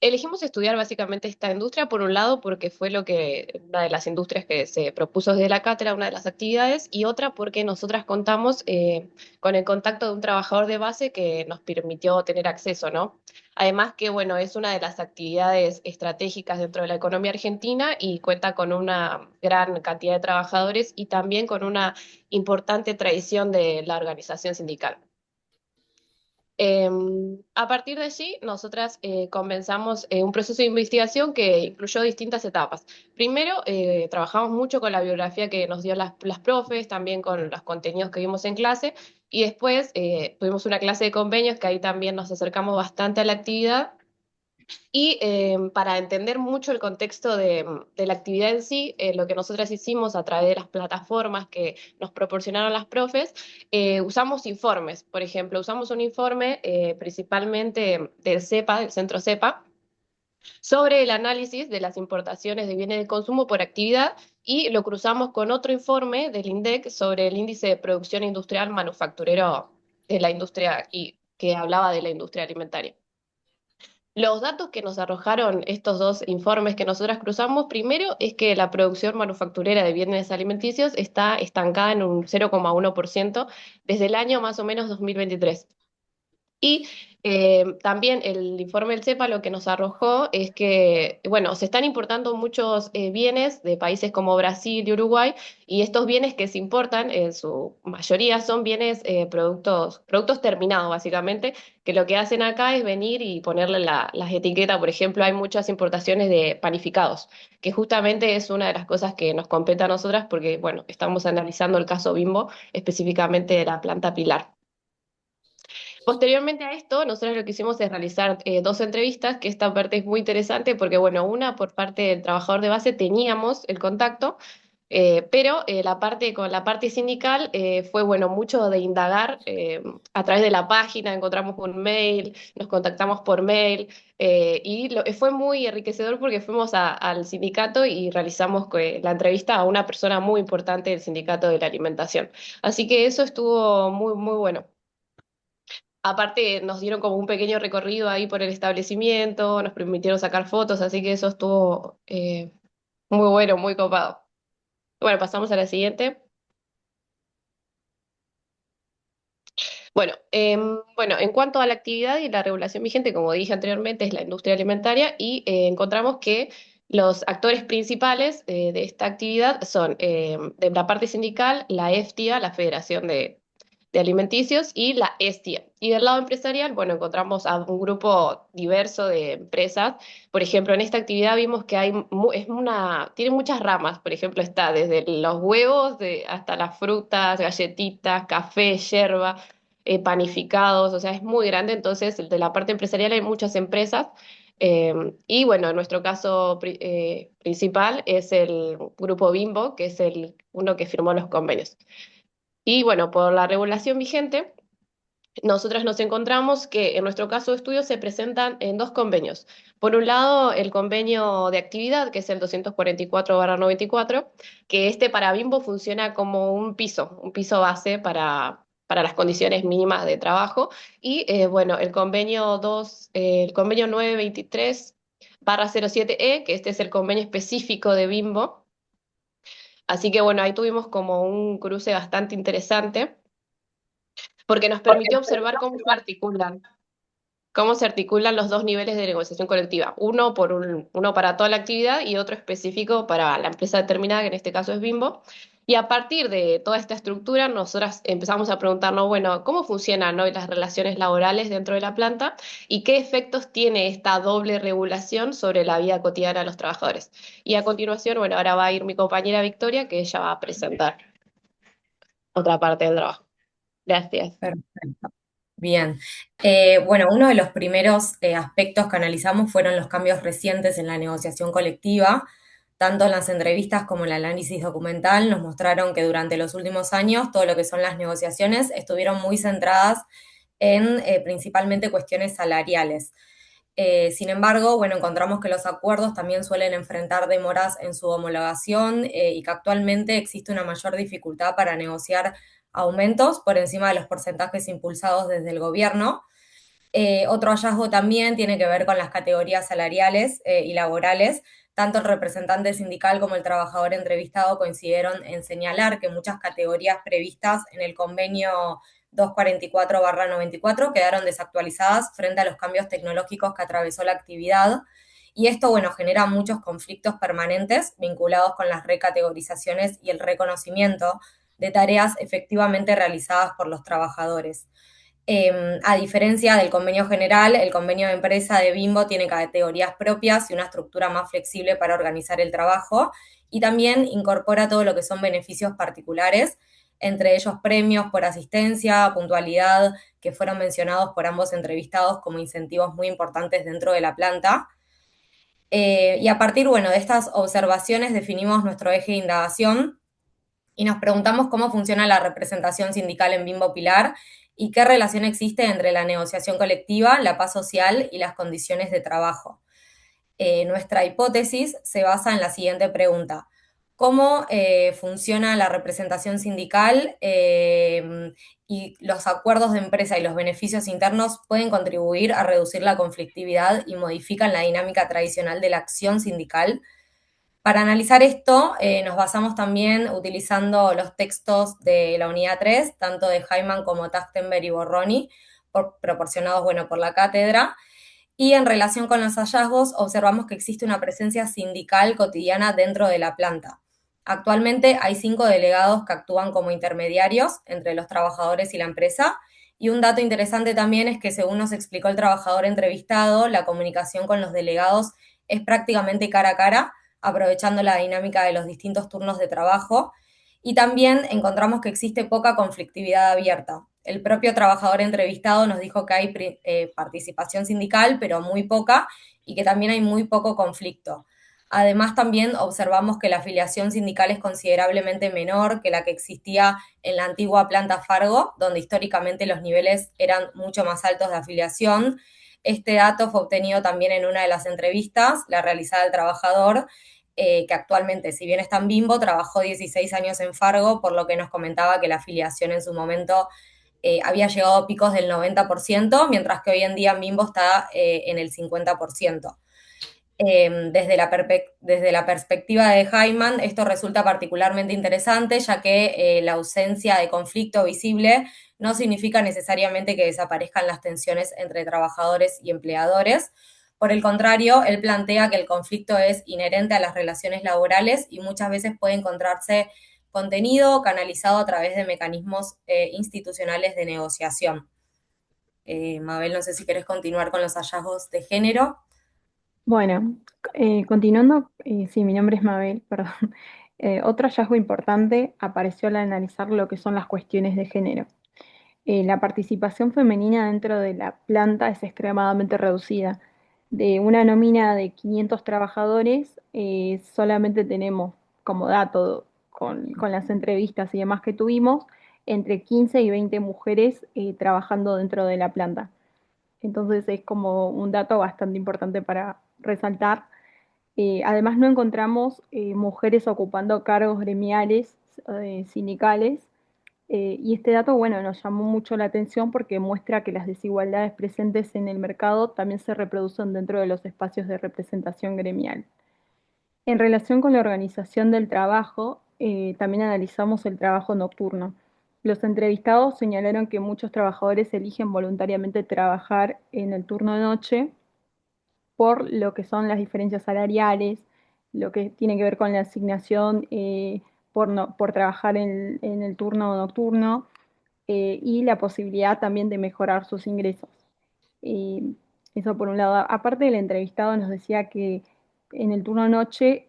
Elegimos estudiar básicamente esta industria, por un lado, porque fue una de las industrias que se propuso desde la cátedra, una de las actividades, y otra porque nosotras contamos con el contacto de un trabajador de base que nos permitió tener acceso, ¿no? Además que, bueno, es una de las actividades estratégicas dentro de la economía argentina y cuenta con una gran cantidad de trabajadores y también con una importante tradición de la organización sindical. A partir de allí, nosotras comenzamos un proceso de investigación que incluyó distintas etapas. Primero, trabajamos mucho con la bibliografía que nos dio las profes, también con los contenidos que vimos en clase, y después tuvimos una clase de convenios que ahí también nos acercamos bastante a la actividad y para entender mucho el contexto de la actividad en sí, lo que nosotras hicimos a través de las plataformas que nos proporcionaron las profes, usamos informes. Por ejemplo, usamos un informe principalmente del CEPA, del Centro CEPA, sobre el análisis de las importaciones de bienes de consumo por actividad y lo cruzamos con otro informe del INDEC sobre el índice de producción industrial manufacturero de la industria y que hablaba de la industria alimentaria. Los datos que nos arrojaron estos dos informes que nosotras cruzamos, primero es que la producción manufacturera de bienes alimenticios está estancada en un 0,1% desde el año más o menos 2023. Y también el informe del CEPA lo que nos arrojó es que, bueno, se están importando muchos bienes de países como Brasil y Uruguay, y estos bienes que se importan, en su mayoría, son bienes, productos terminados, básicamente, que lo que hacen acá es venir y ponerle las etiquetas. Por ejemplo, hay muchas importaciones de panificados, que justamente es una de las cosas que nos compete a nosotras, porque, bueno, estamos analizando el caso Bimbo, específicamente de la planta Pilar. Posteriormente a esto, nosotros lo que hicimos es realizar dos entrevistas, que esta parte es muy interesante porque, bueno, una por parte del trabajador de base teníamos el contacto Pero con la parte sindical fue bueno mucho de indagar a través de la página, encontramos un mail, nos contactamos por mail fue muy enriquecedor porque fuimos al sindicato y realizamos la entrevista a una persona muy importante del sindicato de la alimentación. Así que eso estuvo muy, muy bueno. Aparte, nos dieron como un pequeño recorrido ahí por el establecimiento, nos permitieron sacar fotos, así que eso estuvo muy bueno, muy copado. Bueno, pasamos a la siguiente. Bueno, en cuanto a la actividad y la regulación vigente, como dije anteriormente, es la industria alimentaria y encontramos que los actores principales de esta actividad son de la parte sindical, la EFTIA, la Federación de Alimenticios, y la ESTIA. Y del lado empresarial, bueno, encontramos a un grupo diverso de empresas. Por ejemplo, en esta actividad vimos que tiene muchas ramas. Por ejemplo, está desde los huevos hasta las frutas, galletitas, café, yerba, panificados, o sea, es muy grande. Entonces, de la parte empresarial hay muchas empresas. Y bueno, en nuestro caso principal es el grupo Bimbo, que es uno que firmó los convenios. Y bueno, por la regulación vigente, nosotras nos encontramos que en nuestro caso de estudio se presentan en dos convenios. Por un lado, el convenio de actividad, que es el 244/94, que para Bimbo funciona como un piso base para las condiciones mínimas de trabajo. Y bueno, el convenio 923/07E, que este es el convenio específico de Bimbo. Así que bueno, ahí tuvimos como un cruce bastante interesante porque nos permitió observar cómo se articulan los dos niveles de negociación colectiva, uno para toda la actividad y otro específico para la empresa determinada, que en este caso es Bimbo. Y a partir de toda esta estructura, nosotras empezamos a preguntarnos, bueno, ¿cómo funcionan hoy las relaciones laborales dentro de la planta y qué efectos tiene esta doble regulación sobre la vida cotidiana de los trabajadores? Y a continuación, bueno, ahora va a ir mi compañera Victoria, que ella va a presentar otra parte del trabajo. Gracias. Perfecto. Bien. Bueno, uno de los primeros aspectos que analizamos fueron los cambios recientes en la negociación colectiva. Tanto en las entrevistas como en el análisis documental nos mostraron que durante los últimos años todo lo que son las negociaciones estuvieron muy centradas en principalmente cuestiones salariales. Sin embargo, bueno, encontramos que los acuerdos también suelen enfrentar demoras en su homologación y que actualmente existe una mayor dificultad para negociar aumentos por encima de los porcentajes impulsados desde el gobierno. Otro hallazgo también tiene que ver con las categorías salariales y laborales. Tanto el representante sindical como el trabajador entrevistado coincidieron en señalar que muchas categorías previstas en el convenio 244/94 quedaron desactualizadas frente a los cambios tecnológicos que atravesó la actividad. Y esto, bueno, genera muchos conflictos permanentes vinculados con las recategorizaciones y el reconocimiento de tareas efectivamente realizadas por los trabajadores. A diferencia del convenio general, el convenio de empresa de Bimbo tiene categorías propias y una estructura más flexible para organizar el trabajo y también incorpora todo lo que son beneficios particulares, entre ellos premios por asistencia, puntualidad, que fueron mencionados por ambos entrevistados como incentivos muy importantes dentro de la planta. Y a partir, bueno, de estas observaciones definimos nuestro eje de indagación y nos preguntamos cómo funciona la representación sindical en Bimbo Pilar y qué relación existe entre la negociación colectiva, la paz social y las condiciones de trabajo. Nuestra hipótesis se basa en la siguiente pregunta. ¿Cómo funciona la representación sindical y los acuerdos de empresa y los beneficios internos pueden contribuir a reducir la conflictividad y modifican la dinámica tradicional de la acción sindical? Para analizar esto, nos basamos también utilizando los textos de la unidad 3, tanto de Hyman como Tachtenberg y Borroni, proporcionados, bueno, por la cátedra. Y en relación con los hallazgos, observamos que existe una presencia sindical cotidiana dentro de la planta. Actualmente hay 5 delegados que actúan como intermediarios entre los trabajadores y la empresa. Y un dato interesante también es que, según nos explicó el trabajador entrevistado, la comunicación con los delegados es prácticamente cara a cara, aprovechando la dinámica de los distintos turnos de trabajo. Y también encontramos que existe poca conflictividad abierta. El propio trabajador entrevistado nos dijo que hay participación sindical, pero muy poca, y que también hay muy poco conflicto. Además, también observamos que la afiliación sindical es considerablemente menor que la que existía en la antigua planta Fargo, donde históricamente los niveles eran mucho más altos de afiliación. Este dato fue obtenido también en una de las entrevistas, la realizada al trabajador, que actualmente, si bien está en Bimbo, trabajó 16 años en Fargo, por lo que nos comentaba que la afiliación en su momento había llegado a picos del 90%, mientras que hoy en día en Bimbo está en el 50%. Desde la perspectiva de Hyman, esto resulta particularmente interesante, ya que la ausencia de conflicto visible no significa necesariamente que desaparezcan las tensiones entre trabajadores y empleadores. Por el contrario, él plantea que el conflicto es inherente a las relaciones laborales y muchas veces puede encontrarse contenido canalizado a través de mecanismos institucionales de negociación. Mabel, no sé si querés continuar con los hallazgos de género. Bueno, continuando, sí, mi nombre es Mabel, perdón. Otro hallazgo importante apareció al analizar lo que son las cuestiones de género. La participación femenina dentro de la planta es extremadamente reducida. De una nómina de 500 trabajadores, solamente tenemos como dato con las entrevistas y demás que tuvimos, entre 15 y 20 mujeres trabajando dentro de la planta. Entonces es como un dato bastante importante para resaltar. Además no encontramos mujeres ocupando cargos gremiales, sindicales, y este dato, bueno, nos llamó mucho la atención porque muestra que las desigualdades presentes en el mercado también se reproducen dentro de los espacios de representación gremial. En relación con la organización del trabajo, también analizamos el trabajo nocturno. Los entrevistados señalaron que muchos trabajadores eligen voluntariamente trabajar en el turno de noche por lo que son las diferencias salariales, lo que tiene que ver con la asignación por trabajar en el turno nocturno y la posibilidad también de mejorar sus ingresos. Eh, Eso por un lado. Aparte, el entrevistado nos decía que en el turno noche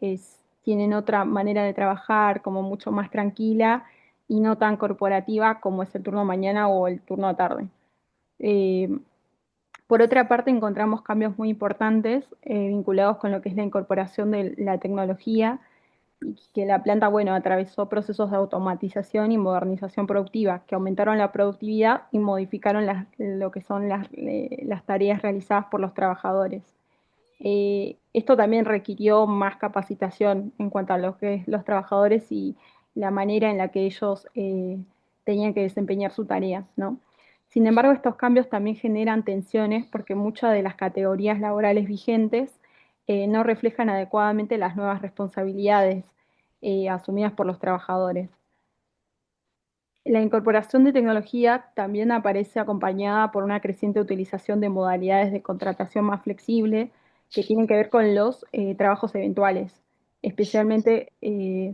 tienen otra manera de trabajar, como mucho más tranquila y no tan corporativa como es el turno mañana o el turno tarde. Eh, por otra parte, encontramos cambios muy importantes vinculados con lo que es la incorporación de la tecnología y que la planta, bueno, atravesó procesos de automatización y modernización productiva que aumentaron la productividad y modificaron lo que son las tareas realizadas por los trabajadores. Esto también requirió más capacitación en cuanto a lo que es los trabajadores y la manera en la que ellos tenían que desempeñar su tarea, ¿no? Sin embargo, estos cambios también generan tensiones porque muchas de las categorías laborales vigentes no reflejan adecuadamente las nuevas responsabilidades asumidas por los trabajadores. La incorporación de tecnología también aparece acompañada por una creciente utilización de modalidades de contratación más flexible que tienen que ver con los trabajos eventuales. Especialmente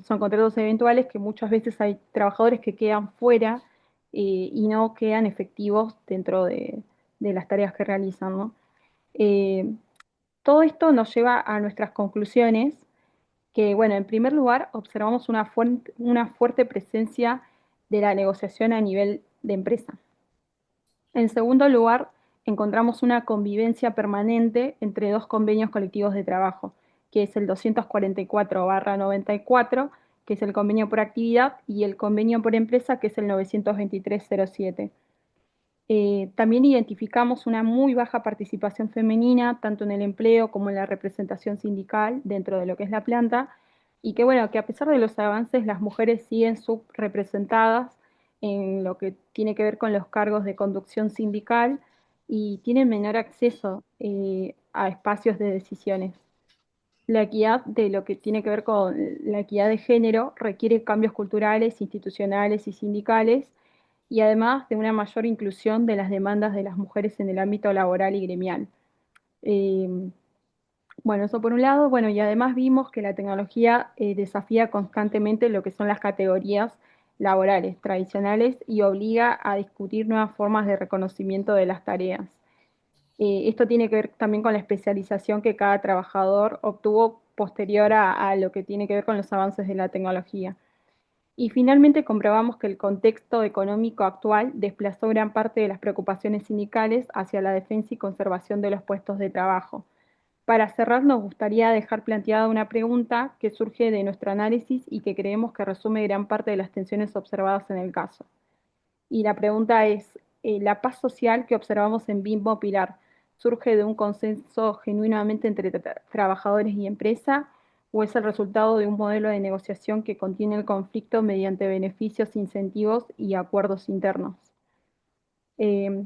son contratos eventuales que muchas veces hay trabajadores que quedan fuera y no quedan efectivos dentro de las tareas que realizan, ¿no? Eh, Todo esto nos lleva a nuestras conclusiones que, bueno, en primer lugar, observamos una fuerte presencia de la negociación a nivel de empresa. En segundo lugar, encontramos una convivencia permanente entre dos convenios colectivos de trabajo, que es el 244/94, que es el convenio por actividad, y el convenio por empresa, que es el 923/07. También identificamos una muy baja participación femenina, tanto en el empleo como en la representación sindical dentro de lo que es la planta, y que bueno, que a pesar de los avances, las mujeres siguen subrepresentadas en lo que tiene que ver con los cargos de conducción sindical y tienen menor acceso a espacios de decisiones. La equidad de lo que tiene que ver con la equidad de género requiere cambios culturales, institucionales y sindicales, y además de una mayor inclusión de las demandas de las mujeres en el ámbito laboral y gremial. Eh, bueno, eso por un lado, bueno, y además vimos que la tecnología desafía constantemente lo que son las categorías laborales tradicionales y obliga a discutir nuevas formas de reconocimiento de las tareas. Esto tiene que ver también con la especialización que cada trabajador obtuvo posterior a lo que tiene que ver con los avances de la tecnología. Y finalmente comprobamos que el contexto económico actual desplazó gran parte de las preocupaciones sindicales hacia la defensa y conservación de los puestos de trabajo. Para cerrar, nos gustaría dejar planteada una pregunta que surge de nuestro análisis y que creemos que resume gran parte de las tensiones observadas en el caso. Y la pregunta es, ¿la paz social que observamos en Bimbo Pilar surge de un consenso genuinamente entre trabajadores y empresa o es el resultado de un modelo de negociación que contiene el conflicto mediante beneficios, incentivos y acuerdos internos?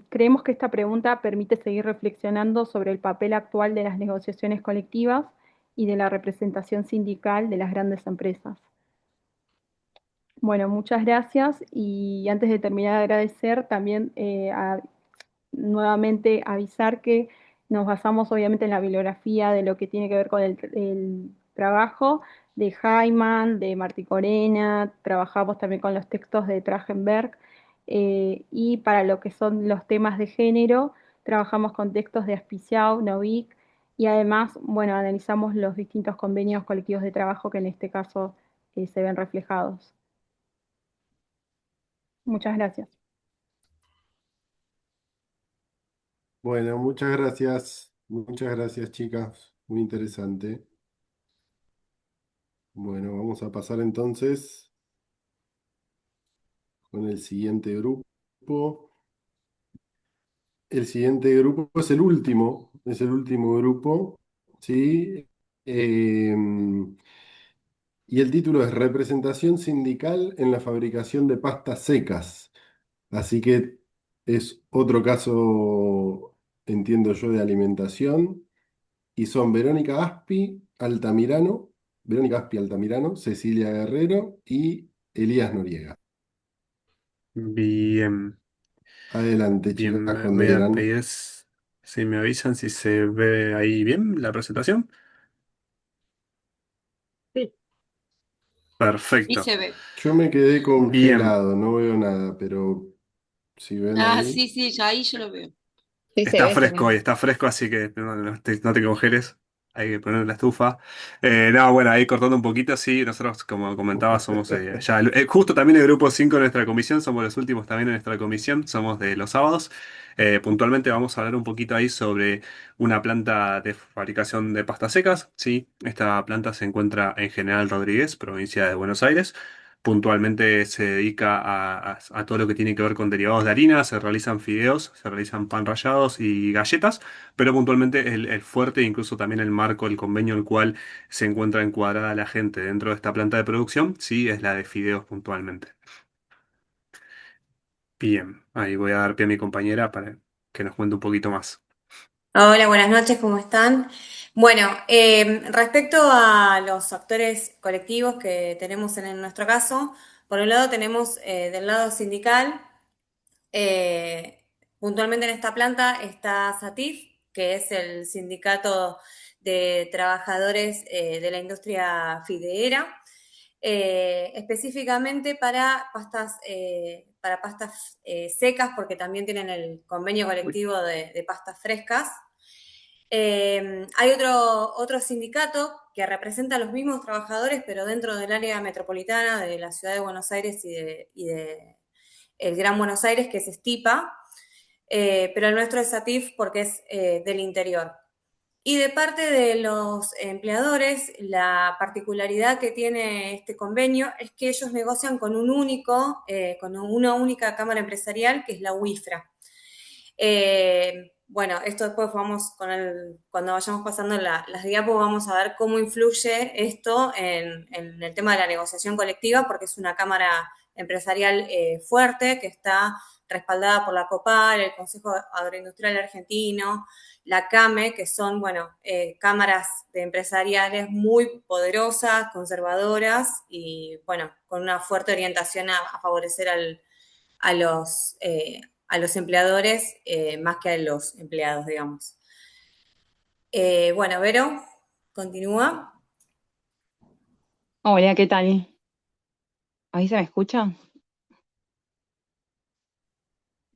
Creemos que esta pregunta permite seguir reflexionando sobre el papel actual de las negociaciones colectivas y de la representación sindical de las grandes empresas. Bueno, muchas gracias y antes de terminar de agradecer, también nuevamente avisar que nos basamos obviamente en la bibliografía de lo que tiene que ver con el trabajo de Hyman, de Martí Corena, trabajamos también con los textos de Trachtenberg y para lo que son los temas de género, trabajamos con textos de Aspiciau, Novik y además, bueno, analizamos los distintos convenios colectivos de trabajo que en este caso se ven reflejados. Muchas gracias. Bueno, muchas gracias chicas, muy interesante. Bueno, vamos a pasar entonces con el siguiente grupo. El siguiente grupo es el último grupo, ¿sí? Y el título es Representación sindical en la fabricación de pastas secas. Así que es otro caso, entiendo yo, de alimentación. Y son Verónica Aspi Altamirano, Cecilia Guerrero y Elías Noriega. Bien, Adelante, bien, chicas, me cuando voy a quieran. pedir si me avisan si se ve ahí bien la presentación. Sí. Y Perfecto. se ve. Yo me quedé Bien, congelado, no veo nada, pero si ven Ah, ahí. sí, sí, ya ahí yo lo veo. Sí, se está ve, se fresco ve. hoy, está fresco, así que no te congeles. Hay que poner la estufa. No, bueno, ahí cortando un poquito, sí, nosotros, como comentaba, somos ya justo también el grupo 5 de nuestra comisión, somos los últimos también en nuestra comisión, somos de los sábados. Puntualmente vamos a hablar un poquito ahí sobre una planta de fabricación de pastas secas, sí. Esta planta se encuentra en General Rodríguez, provincia de Buenos Aires. Puntualmente se dedica a todo lo que tiene que ver con derivados de harina, se realizan fideos, se realizan pan rallados y galletas, pero puntualmente el fuerte, incluso también el marco, el convenio el cual se encuentra encuadrada la gente dentro de esta planta de producción, sí, es la de fideos puntualmente. Bien, ahí voy a dar pie a mi compañera para que nos cuente un poquito más. Hola, buenas noches, ¿cómo están? Bueno, respecto a los actores colectivos que tenemos en nuestro caso, por un lado tenemos del lado sindical, puntualmente en esta planta está SATIF, que es el sindicato de trabajadores de la industria fideera, específicamente para pastas secas, porque también tienen el convenio colectivo de pastas frescas. Hay otro sindicato que representa a los mismos trabajadores, pero dentro del área metropolitana de la ciudad de Buenos Aires y de el Gran Buenos Aires, que es Estipa, pero el nuestro es SATIF porque es del interior. Y de parte de los empleadores, la particularidad que tiene este convenio es que ellos negocian con con una única cámara empresarial, que es la UIFRA. Bueno, esto después cuando vayamos pasando las diapos, vamos a ver cómo influye esto en el tema de la negociación colectiva, porque es una cámara empresarial fuerte que está respaldada por la COPAR, el Consejo Agroindustrial Argentino, la CAME, que son, cámaras de empresariales muy poderosas, conservadoras y, con una fuerte orientación a favorecer a los empleadores más que a los empleados, digamos. Vero, continúa. Hola, ¿qué tal? ¿Ahí se me escucha?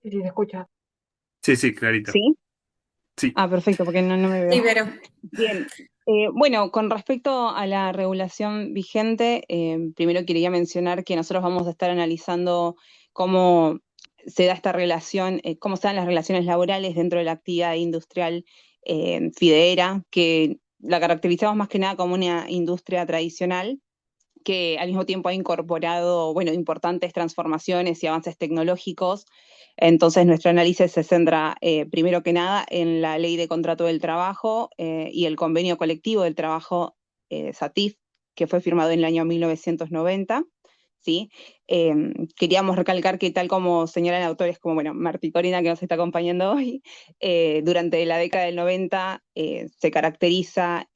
Sí, sí, se escucha. Sí, clarito. ¿Sí? Sí. Ah, perfecto, porque no me veo. Sí, Vero. Bien. Bueno, con respecto a la regulación vigente, primero quería mencionar que nosotros vamos a estar analizando cómo se da esta relación, cómo se dan las relaciones laborales dentro de la actividad industrial Fidera, que la caracterizamos más que nada como una industria tradicional que al mismo tiempo ha incorporado, bueno, importantes transformaciones y avances tecnológicos. Entonces, nuestro análisis se centra, primero que nada, en la ley de contrato del trabajo y el convenio colectivo del trabajo SATIF, que fue firmado en el año 1990. ¿Sí? Queríamos recalcar que, tal como señalan autores como, bueno, Martí Corina, que nos está acompañando hoy, durante la década del 90 se caracteriza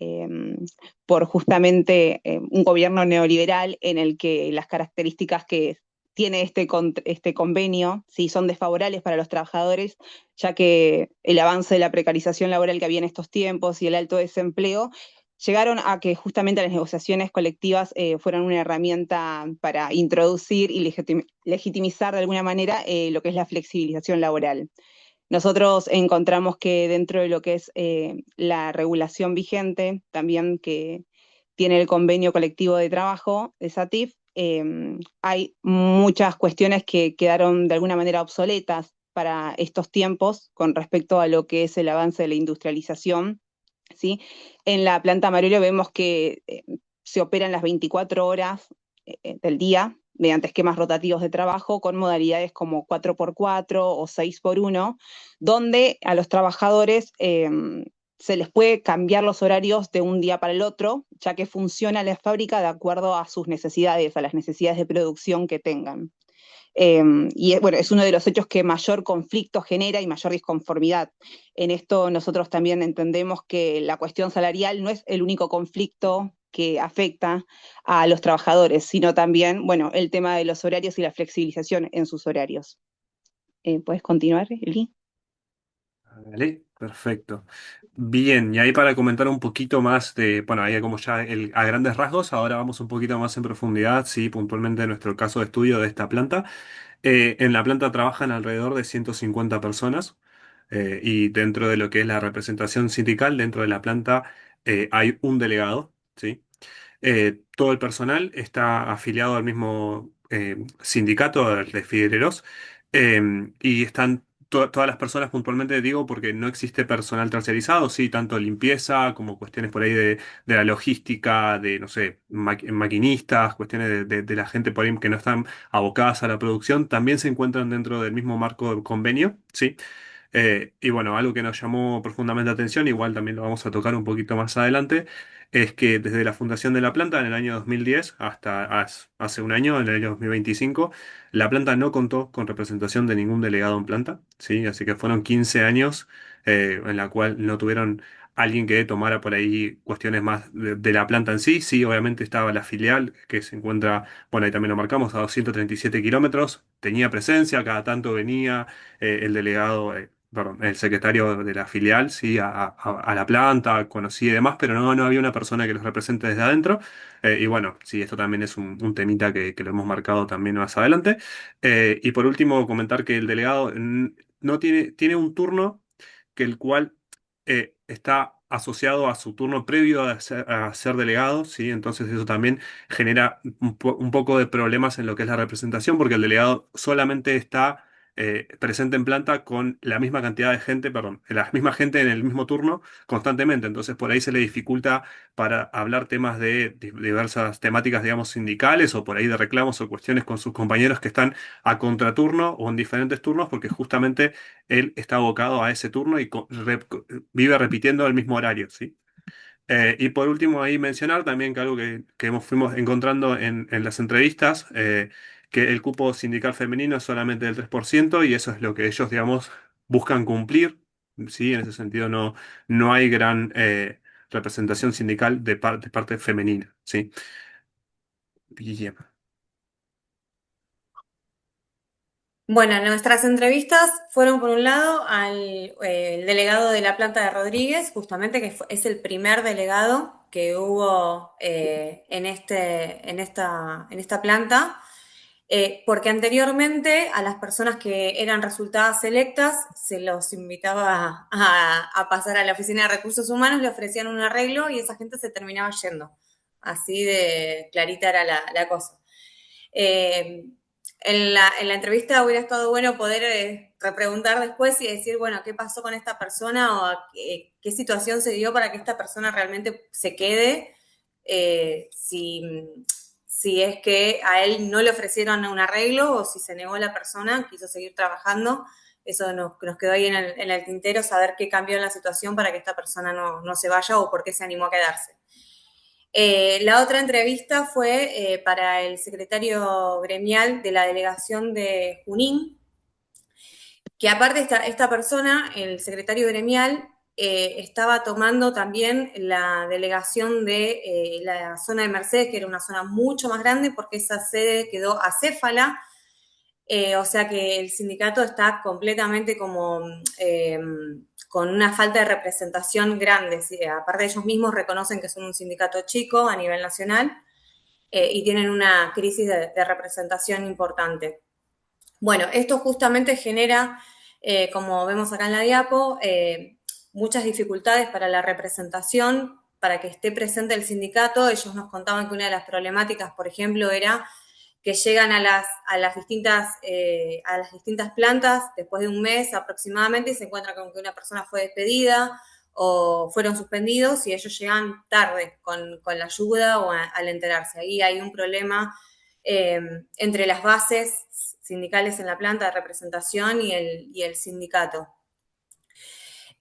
por justamente un gobierno neoliberal en el que las características que tiene este convenio, ¿sí?, son desfavorables para los trabajadores, ya que el avance de la precarización laboral que había en estos tiempos y el alto desempleo llegaron a que justamente las negociaciones colectivas fueran una herramienta para introducir y legitimizar de alguna manera lo que es la flexibilización laboral. Nosotros encontramos que dentro de lo que es la regulación vigente, también que tiene el convenio colectivo de trabajo de SATIF, hay muchas cuestiones que quedaron de alguna manera obsoletas para estos tiempos con respecto a lo que es el avance de la industrialización, ¿sí? En la planta Marullo vemos que se operan las 24 horas del día mediante esquemas rotativos de trabajo con modalidades como 4x4 o 6x1, donde a los trabajadores se les puede cambiar los horarios de un día para el otro, ya que funciona la fábrica de acuerdo a sus necesidades, a las necesidades de producción que tengan. Y bueno, es uno de los hechos que mayor conflicto genera y mayor disconformidad. En esto nosotros también entendemos que la cuestión salarial no es el único conflicto que afecta a los trabajadores, sino también, bueno, el tema de los horarios y la flexibilización en sus horarios. ¿Puedes continuar, Eli? Vale, perfecto. Bien, y ahí para comentar un poquito más de, bueno, ahí como ya a grandes rasgos, ahora vamos un poquito más en profundidad, sí, puntualmente en nuestro caso de estudio de esta planta. En la planta trabajan alrededor de 150 personas y dentro de lo que es la representación sindical, dentro de la planta hay un delegado, ¿sí? Todo el personal está afiliado al mismo sindicato, al de Fidereros, y están todas las personas puntualmente, digo, porque no existe personal tercerizado, sí, tanto limpieza como cuestiones por ahí de la logística, de, no sé, maquinistas, cuestiones de la gente por ahí que no están abocadas a la producción, también se encuentran dentro del mismo marco de convenio, sí. Y bueno, algo que nos llamó profundamente la atención, igual también lo vamos a tocar un poquito más adelante, es que desde la fundación de la planta en el año 2010 hasta hace un año, en el año 2025, la planta no contó con representación de ningún delegado en planta, ¿sí? Así que fueron 15 años en la cual no tuvieron alguien que tomara por ahí cuestiones más de la planta en sí. Sí, obviamente estaba la filial que se encuentra, bueno, ahí también lo marcamos, a 237 kilómetros, tenía presencia, cada tanto venía el delegado. Perdón, el secretario de la filial, sí, a la planta, conocí y demás, pero no había una persona que los represente desde adentro. Y bueno, sí, esto también es un temita que lo hemos marcado también más adelante. Y por último, comentar que el delegado no tiene un turno que el cual está asociado a su turno previo a ser delegado, ¿sí? Entonces eso también genera un poco de problemas en lo que es la representación, porque el delegado solamente está presente en planta con la misma cantidad de gente, perdón, la misma gente en el mismo turno constantemente. Entonces por ahí se le dificulta para hablar temas de diversas temáticas, digamos, sindicales o por ahí de reclamos o cuestiones con sus compañeros que están a contraturno o en diferentes turnos, porque justamente él está abocado a ese turno y vive repitiendo el mismo horario, ¿sí? Y por último, ahí mencionar también que algo que fuimos encontrando en las entrevistas, que el cupo sindical femenino es solamente del 3% y eso es lo que ellos, digamos, buscan cumplir, ¿sí? En ese sentido no hay gran representación sindical de parte femenina, ¿sí? Bien. Bueno, nuestras entrevistas fueron por un lado el delegado de la planta de Rodríguez, justamente que es el primer delegado que hubo en esta planta, porque anteriormente a las personas que eran resultadas electas se los invitaba a pasar a la oficina de recursos humanos, le ofrecían un arreglo y esa gente se terminaba yendo. Así de clarita era la cosa. en la entrevista hubiera estado bueno poder repreguntar después y decir, bueno, ¿qué pasó con esta persona o qué situación se dio para que esta persona realmente se quede? Si es que a él no le ofrecieron un arreglo o si se negó la persona, quiso seguir trabajando. Eso nos quedó ahí en el tintero, saber qué cambió en la situación para que esta persona no se vaya o por qué se animó a quedarse. La otra entrevista fue para el secretario gremial de la delegación de Junín, que aparte esta persona, el secretario gremial, estaba tomando también la delegación de la zona de Mercedes, que era una zona mucho más grande porque esa sede quedó acéfala, o sea que el sindicato está completamente como con una falta de representación grande. ¿Sí? Aparte ellos mismos reconocen que son un sindicato chico a nivel nacional y tienen una crisis de representación importante. Bueno, esto justamente genera, como vemos acá en la diapo, muchas dificultades para la representación, para que esté presente el sindicato. Ellos nos contaban que una de las problemáticas, por ejemplo, era que llegan a las distintas plantas después de un mes aproximadamente y se encuentran con que una persona fue despedida o fueron suspendidos y ellos llegan tarde con la ayuda o al enterarse. Ahí hay un problema entre las bases sindicales en la planta de representación y el sindicato.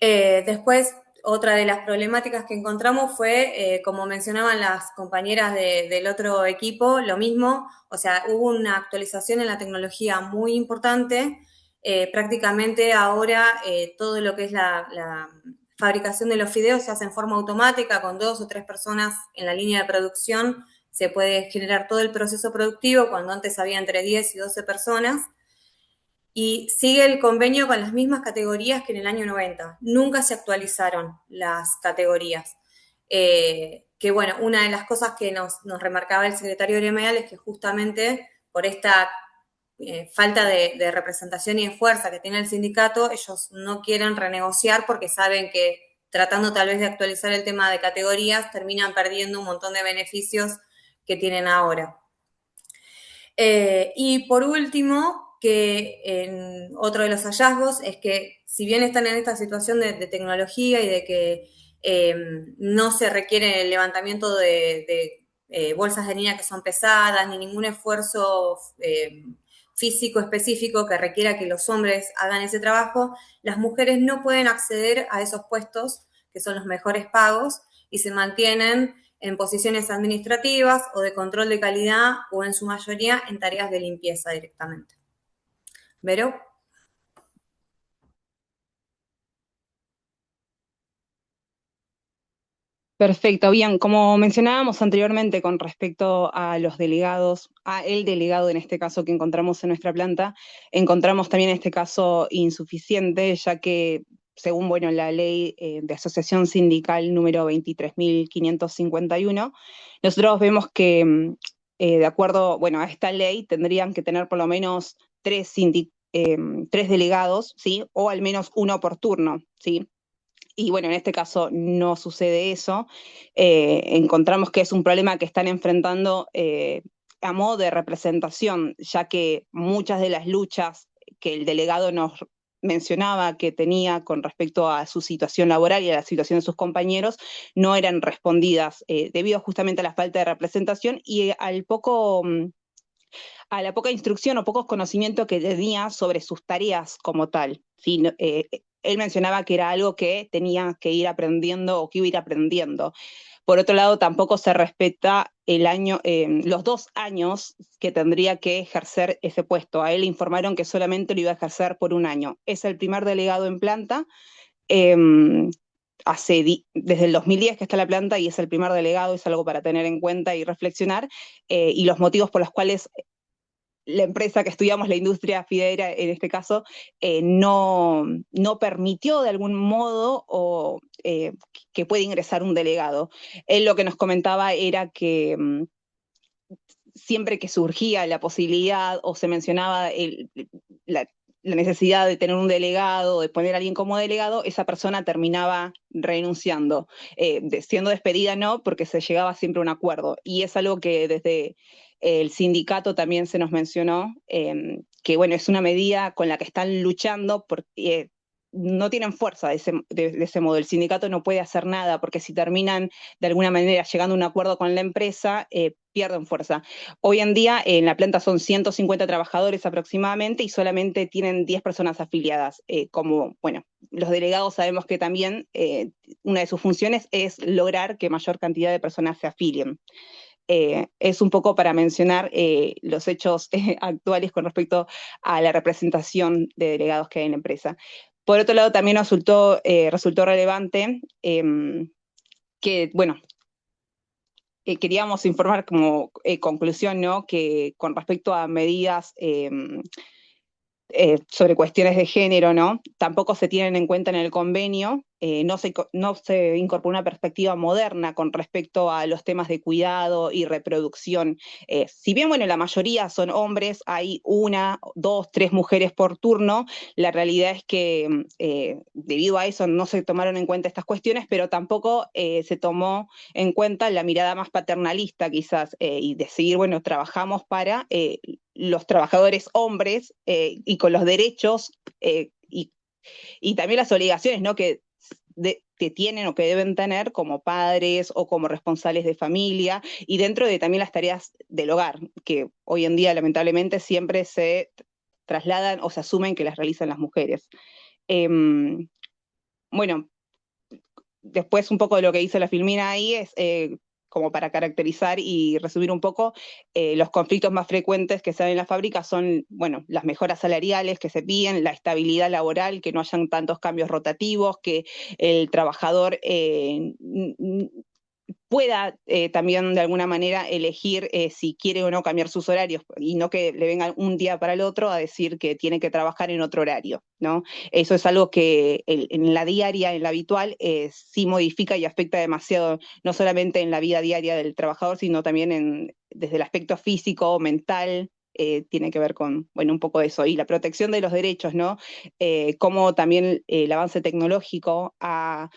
Después, otra de las problemáticas que encontramos fue, como mencionaban las compañeras del otro equipo, lo mismo, o sea, hubo una actualización en la tecnología muy importante. Prácticamente ahora todo lo que es la fabricación de los fideos se hace en forma automática, con 2 o 3 personas en la línea de producción se puede generar todo el proceso productivo, cuando antes había entre 10 y 12 personas. Y sigue el convenio con las mismas categorías que en el año 90. Nunca se actualizaron las categorías. Que bueno, una de las cosas que nos remarcaba el secretario gremial es que justamente por esta falta de representación y de fuerza que tiene el sindicato, ellos no quieren renegociar porque saben que tratando tal vez de actualizar el tema de categorías, terminan perdiendo un montón de beneficios que tienen ahora. Y por último, que en otro de los hallazgos es que si bien están en esta situación de tecnología y de que no se requiere el levantamiento de bolsas de harina que son pesadas, ni ningún esfuerzo físico específico que requiera que los hombres hagan ese trabajo, las mujeres no pueden acceder a esos puestos que son los mejores pagos y se mantienen en posiciones administrativas o de control de calidad o en su mayoría en tareas de limpieza directamente. ¿Vero? Perfecto, bien, como mencionábamos anteriormente con respecto a los delegados, a el delegado en este caso que encontramos en nuestra planta, encontramos también en este caso insuficiente, ya que según bueno, la ley de asociación sindical número 23.551, nosotros vemos que de acuerdo bueno, a esta ley tendrían que tener por lo menos 3 delegados, ¿sí? O al menos uno por turno, ¿sí? Y bueno, en este caso no sucede eso. Encontramos que es un problema que están enfrentando a modo de representación, ya que muchas de las luchas que el delegado nos mencionaba que tenía con respecto a su situación laboral y a la situación de sus compañeros no eran respondidas debido justamente a la falta de representación y a la poca instrucción o pocos conocimientos que tenía sobre sus tareas como tal. ¿Sí? Él mencionaba que era algo que tenía que ir aprendiendo o que iba a ir aprendiendo. Por otro lado, tampoco se respeta los 2 años que tendría que ejercer ese puesto. A él le informaron que solamente lo iba a ejercer por 1 año. Es el primer delegado en planta. Desde el 2010 que está la planta y es el primer delegado, es algo para tener en cuenta y reflexionar. Y los motivos por los cuales la empresa que estudiamos, la industria fideera en este caso, no permitió de algún modo que pueda ingresar un delegado. Él lo que nos comentaba era que siempre que surgía la posibilidad o se mencionaba la necesidad de tener un delegado, de poner a alguien como delegado, esa persona terminaba renunciando, siendo despedida no, porque se llegaba siempre a un acuerdo. Y es algo que desde El sindicato también se nos mencionó, que bueno, es una medida con la que están luchando porque no tienen fuerza de ese modo. El sindicato no puede hacer nada porque si terminan de alguna manera llegando a un acuerdo con la empresa, pierden fuerza. Hoy en día en la planta son 150 trabajadores aproximadamente y solamente tienen 10 personas afiliadas. Como, bueno, los delegados sabemos que también una de sus funciones es lograr que mayor cantidad de personas se afilien. Es un poco para mencionar los hechos actuales con respecto a la representación de delegados que hay en la empresa. Por otro lado, también resultó relevante que, bueno, queríamos informar como conclusión, ¿no? Que con respecto a medidas sobre cuestiones de género, ¿no? Tampoco se tienen en cuenta en el convenio, no se incorpora una perspectiva moderna con respecto a los temas de cuidado y reproducción. Si bien, bueno, la mayoría son hombres, hay una, dos, tres mujeres por turno, la realidad es que debido a eso no se tomaron en cuenta estas cuestiones, pero tampoco se tomó en cuenta la mirada más paternalista quizás, y decidir, bueno, trabajamos para los trabajadores hombres y con los derechos y también las obligaciones, ¿no? Que tienen o que deben tener como padres o como responsables de familia y dentro de también las tareas del hogar, que hoy en día lamentablemente siempre se trasladan o se asumen que las realizan las mujeres. Bueno, después un poco de lo que dice la Filmina ahí es como para caracterizar y resumir un poco, los conflictos más frecuentes que se dan en la fábrica son, bueno, las mejoras salariales que se piden, la estabilidad laboral, que no hayan tantos cambios rotativos, que el trabajador pueda también de alguna manera elegir si quiere o no cambiar sus horarios y no que le vengan un día para el otro a decir que tiene que trabajar en otro horario, ¿no? Eso es algo que en la diaria, en la habitual, sí modifica y afecta demasiado, no solamente en la vida diaria del trabajador, sino también desde el aspecto físico, mental, tiene que ver con, bueno, un poco de eso. Y la protección de los derechos, ¿no? Cómo también el avance tecnológico ha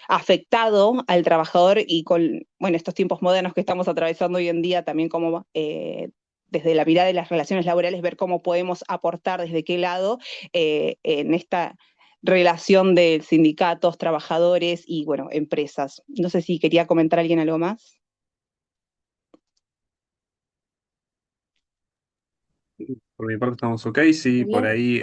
afectado al trabajador y con, bueno, estos tiempos modernos que estamos atravesando hoy en día, también como desde la mirada de las relaciones laborales, ver cómo podemos aportar desde qué lado en esta relación de sindicatos, trabajadores y, bueno, empresas. No sé si quería comentar alguien algo más. Por mi parte estamos ok, sí, por Bien. ahí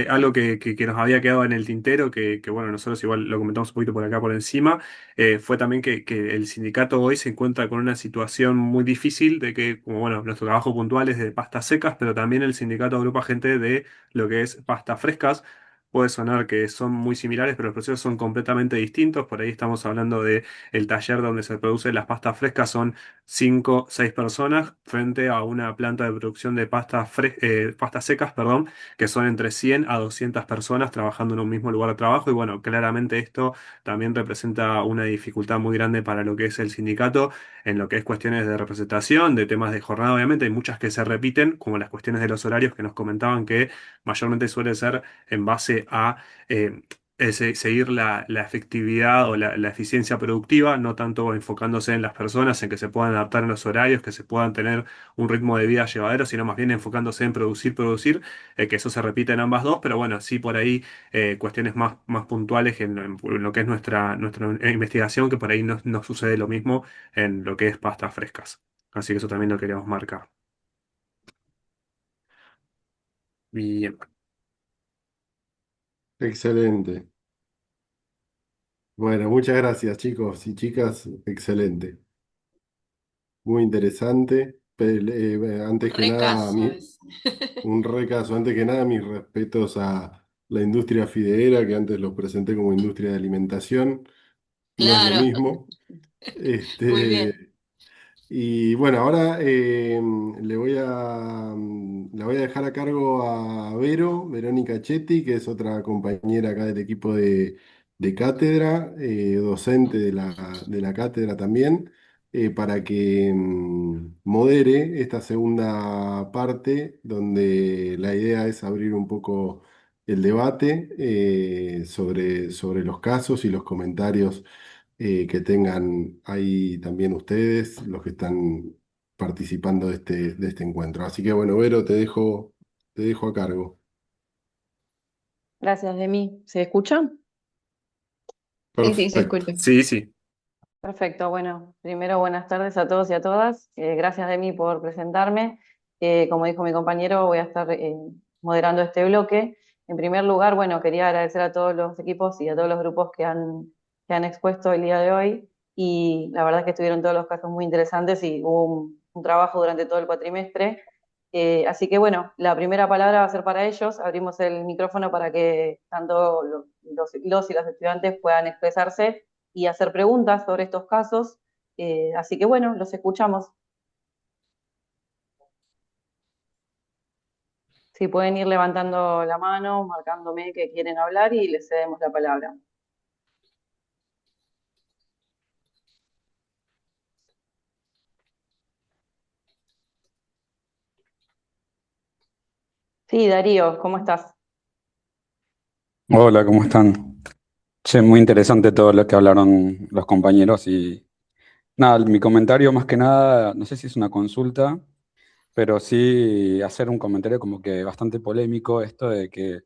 algo que nos había quedado en el tintero, que, bueno, nosotros igual lo comentamos un poquito por acá por encima, fue también que el sindicato hoy se encuentra con una situación muy difícil de que, como bueno, nuestro trabajo puntual es de pastas secas, pero también el sindicato agrupa gente de lo que es pastas frescas. Puede sonar que son muy similares, pero los procesos son completamente distintos. Por ahí estamos hablando de el taller donde se producen las pastas frescas, son 5, 6 personas frente a una planta de producción de pastas secas, perdón, que son entre 100 a 200 personas trabajando en un mismo lugar de trabajo. Y bueno, claramente esto también representa una dificultad muy grande para lo que es el sindicato, en lo que es cuestiones de representación, de temas de jornada. Obviamente hay muchas que se repiten, como las cuestiones de los horarios que nos comentaban que mayormente suele ser en base a seguir la efectividad o la eficiencia productiva, no tanto enfocándose en las personas, en que se puedan adaptar en los horarios, que se puedan tener un ritmo de vida llevadero, sino más bien enfocándose en producir, que eso se repite en ambas dos, pero bueno, sí por ahí cuestiones más puntuales en lo que es nuestra investigación, que por ahí no sucede lo mismo en lo que es pastas frescas. Así que eso también lo queríamos marcar. Bien. Excelente. Bueno, muchas gracias, chicos y chicas. Excelente. Muy interesante. Antes que nada, Recaso es. un recaso. Antes que nada, mis respetos a la industria fideera, que antes los presenté como industria de alimentación. No es lo Claro. mismo. Muy bien. Y bueno, ahora la voy a dejar a cargo a Verónica Chetti, que es otra compañera acá del equipo de cátedra, docente de la cátedra también, para que modere esta segunda parte, donde la idea es abrir un poco el debate sobre los casos y los comentarios que tengan ahí también ustedes, los que están participando de este encuentro. Así que bueno, Vero, te dejo a cargo. Gracias, Demi. ¿Se escucha? Sí, sí, se Perfecto. escucha. Sí, sí. Perfecto. Bueno, primero buenas tardes a todos y a todas. Gracias, Demi, por presentarme. Como dijo mi compañero, voy a estar moderando este bloque. En primer lugar, bueno, quería agradecer a todos los equipos y a todos los grupos que han expuesto el día de hoy. Y la verdad es que estuvieron todos los casos muy interesantes y hubo un trabajo durante todo el cuatrimestre. Así que bueno, la primera palabra va a ser para ellos. Abrimos el micrófono para que tanto los y las estudiantes puedan expresarse y hacer preguntas sobre estos casos. Así que bueno, los escuchamos. Si pueden ir levantando la mano, marcándome que quieren hablar y les cedemos la palabra. Sí, Darío, ¿cómo estás? Hola, ¿cómo están? Che, muy interesante todo lo que hablaron los compañeros y nada, mi comentario más que nada, no sé si es una consulta, pero sí hacer un comentario como que bastante polémico, esto de que,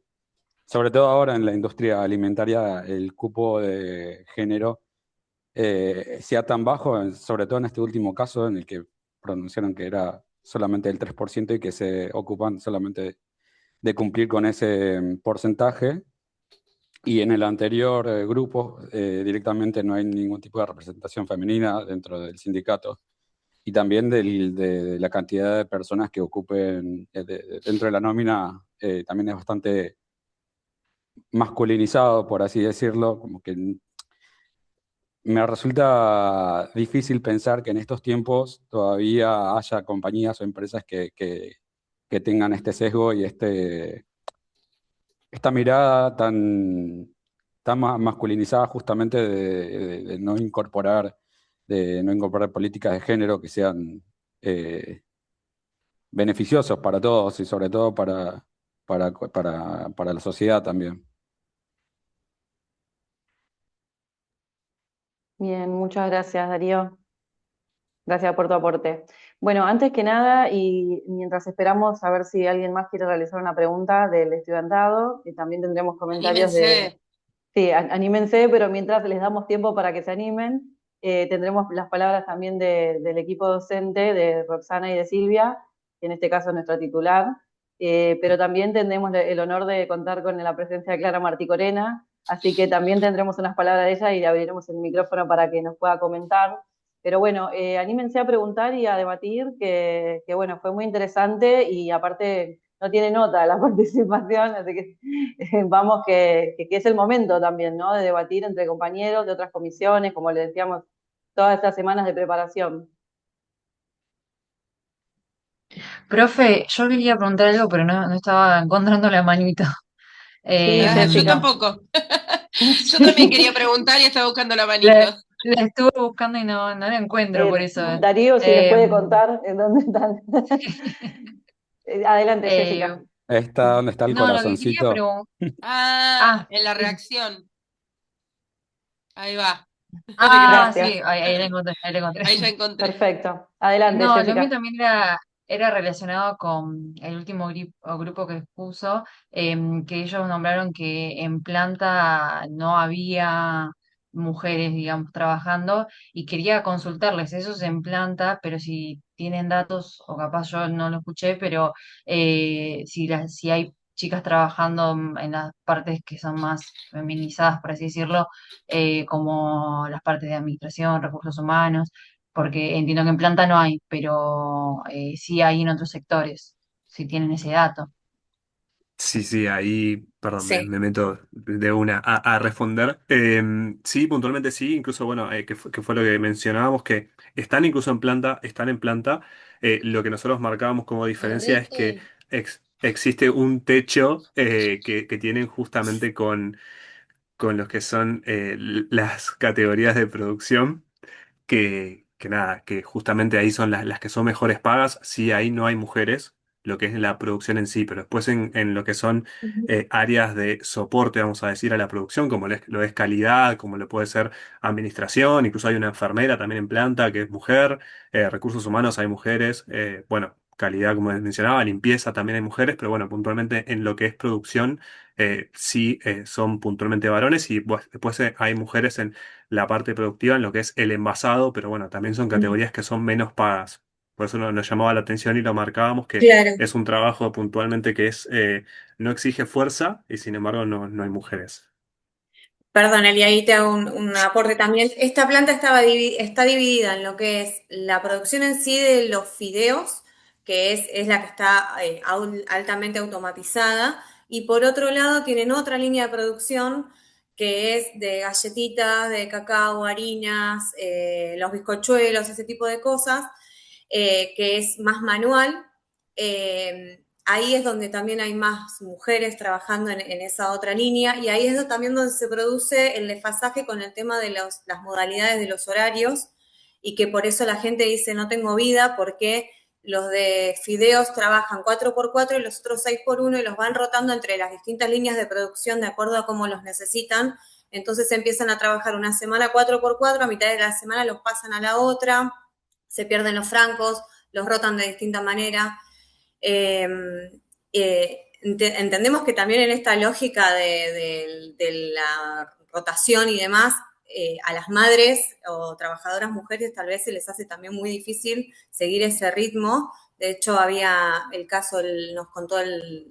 sobre todo ahora en la industria alimentaria, el cupo de género sea tan bajo, sobre todo en este último caso en el que pronunciaron que era solamente el 3% y que se ocupan solamente de cumplir con ese porcentaje. Y en el anterior grupo directamente no hay ningún tipo de representación femenina dentro del sindicato y también de la cantidad de personas que ocupen dentro de la nómina también es bastante masculinizado, por así decirlo, como que me resulta difícil pensar que en estos tiempos todavía haya compañías o empresas que tengan este sesgo y esta mirada tan masculinizada justamente de de no incorporar políticas de género que sean eh, beneficiosos para todos y sobre todo para la sociedad también. Bien, muchas gracias, Darío. Gracias por tu aporte. Bueno, antes que nada, y mientras esperamos a ver si alguien más quiere realizar una pregunta del estudiantado, y también tendremos comentarios Anímense. Sí, anímense, pero mientras les damos tiempo para que se animen, tendremos las palabras también del equipo docente, de Roxana y de Silvia, que en este caso es nuestra titular, pero también tendremos el honor de contar con la presencia de Clara Martí Corena, así que también tendremos unas palabras de ella y le abriremos el micrófono para que nos pueda comentar. Pero bueno, anímense a preguntar y a debatir, que bueno, fue muy interesante y aparte no tiene nota la participación, así que vamos que es el momento también, ¿no? De debatir entre compañeros de otras comisiones, como le decíamos, todas estas semanas de preparación. Profe, yo quería preguntar algo, pero no estaba encontrando la manito. Sí, Yo Jessica. tampoco. Yo también quería preguntar y estaba buscando la manito. La estuve buscando y no la encuentro, por eso. Darío, si les puede contar en dónde están. Adelante, Jessica. Está donde está el No, lo que quería corazoncito. preguntar. En la reacción. Ahí va. Gracias. Sí, ahí la encontré, ahí la encontré. Ahí ya encontré. Perfecto. Adelante, No, lo Jessica. mío también era relacionado con el último grupo que expuso, que ellos nombraron que en planta no había mujeres, digamos, trabajando, y quería consultarles, eso es en planta, pero si tienen datos, o capaz yo no lo escuché, pero si hay chicas trabajando en las partes que son más feminizadas, por así decirlo, como las partes de administración, recursos humanos, porque entiendo que en planta no hay, pero sí hay en otros sectores, si tienen ese dato. Sí, sí, ahí, perdón, Sí. me meto de una a responder. Sí, puntualmente sí, incluso, bueno, que fue lo que mencionábamos, que están incluso en planta, están en planta. Lo que nosotros marcábamos como diferencia es que existe un techo que tienen justamente con los que son las categorías de producción, que nada, que justamente ahí son las que son mejores pagas. Sí, ahí no hay mujeres. lo que es la producción en sí, pero después en lo que son áreas de soporte, vamos a decir, a la producción, como lo es calidad, como lo puede ser administración, incluso hay una enfermera también en planta que es mujer, recursos humanos hay mujeres, bueno, calidad, como mencionaba, limpieza también hay mujeres, pero bueno, puntualmente en lo que es producción, sí son puntualmente varones y pues, después hay mujeres en la parte productiva, en lo que es el envasado, pero bueno, también son categorías que son menos pagas. Por eso nos llamaba la atención y lo marcábamos que Claro. es un trabajo puntualmente que es no exige fuerza y sin embargo no hay mujeres. Perdón, Eli, ahí te hago un aporte también. Esta planta está dividida en lo que es la producción en sí de los fideos, que es la que está altamente automatizada, y por otro lado tienen otra línea de producción que es de galletitas, de cacao, harinas, los bizcochuelos, ese tipo de cosas, que es más manual. Ahí es donde también hay más mujeres trabajando en esa otra línea y ahí es también donde se produce el desfasaje con el tema de las modalidades de los horarios y que por eso la gente dice no tengo vida porque los de fideos trabajan 4x4 y los otros 6x1 y los van rotando entre las distintas líneas de producción de acuerdo a cómo los necesitan. Entonces empiezan a trabajar una semana 4x4, a mitad de la semana los pasan a la otra, se pierden los francos, los rotan de distinta manera. Entendemos que también en esta lógica de la rotación y demás, a las madres o trabajadoras mujeres tal vez se les hace también muy difícil seguir ese ritmo. De hecho, había el caso, nos contó el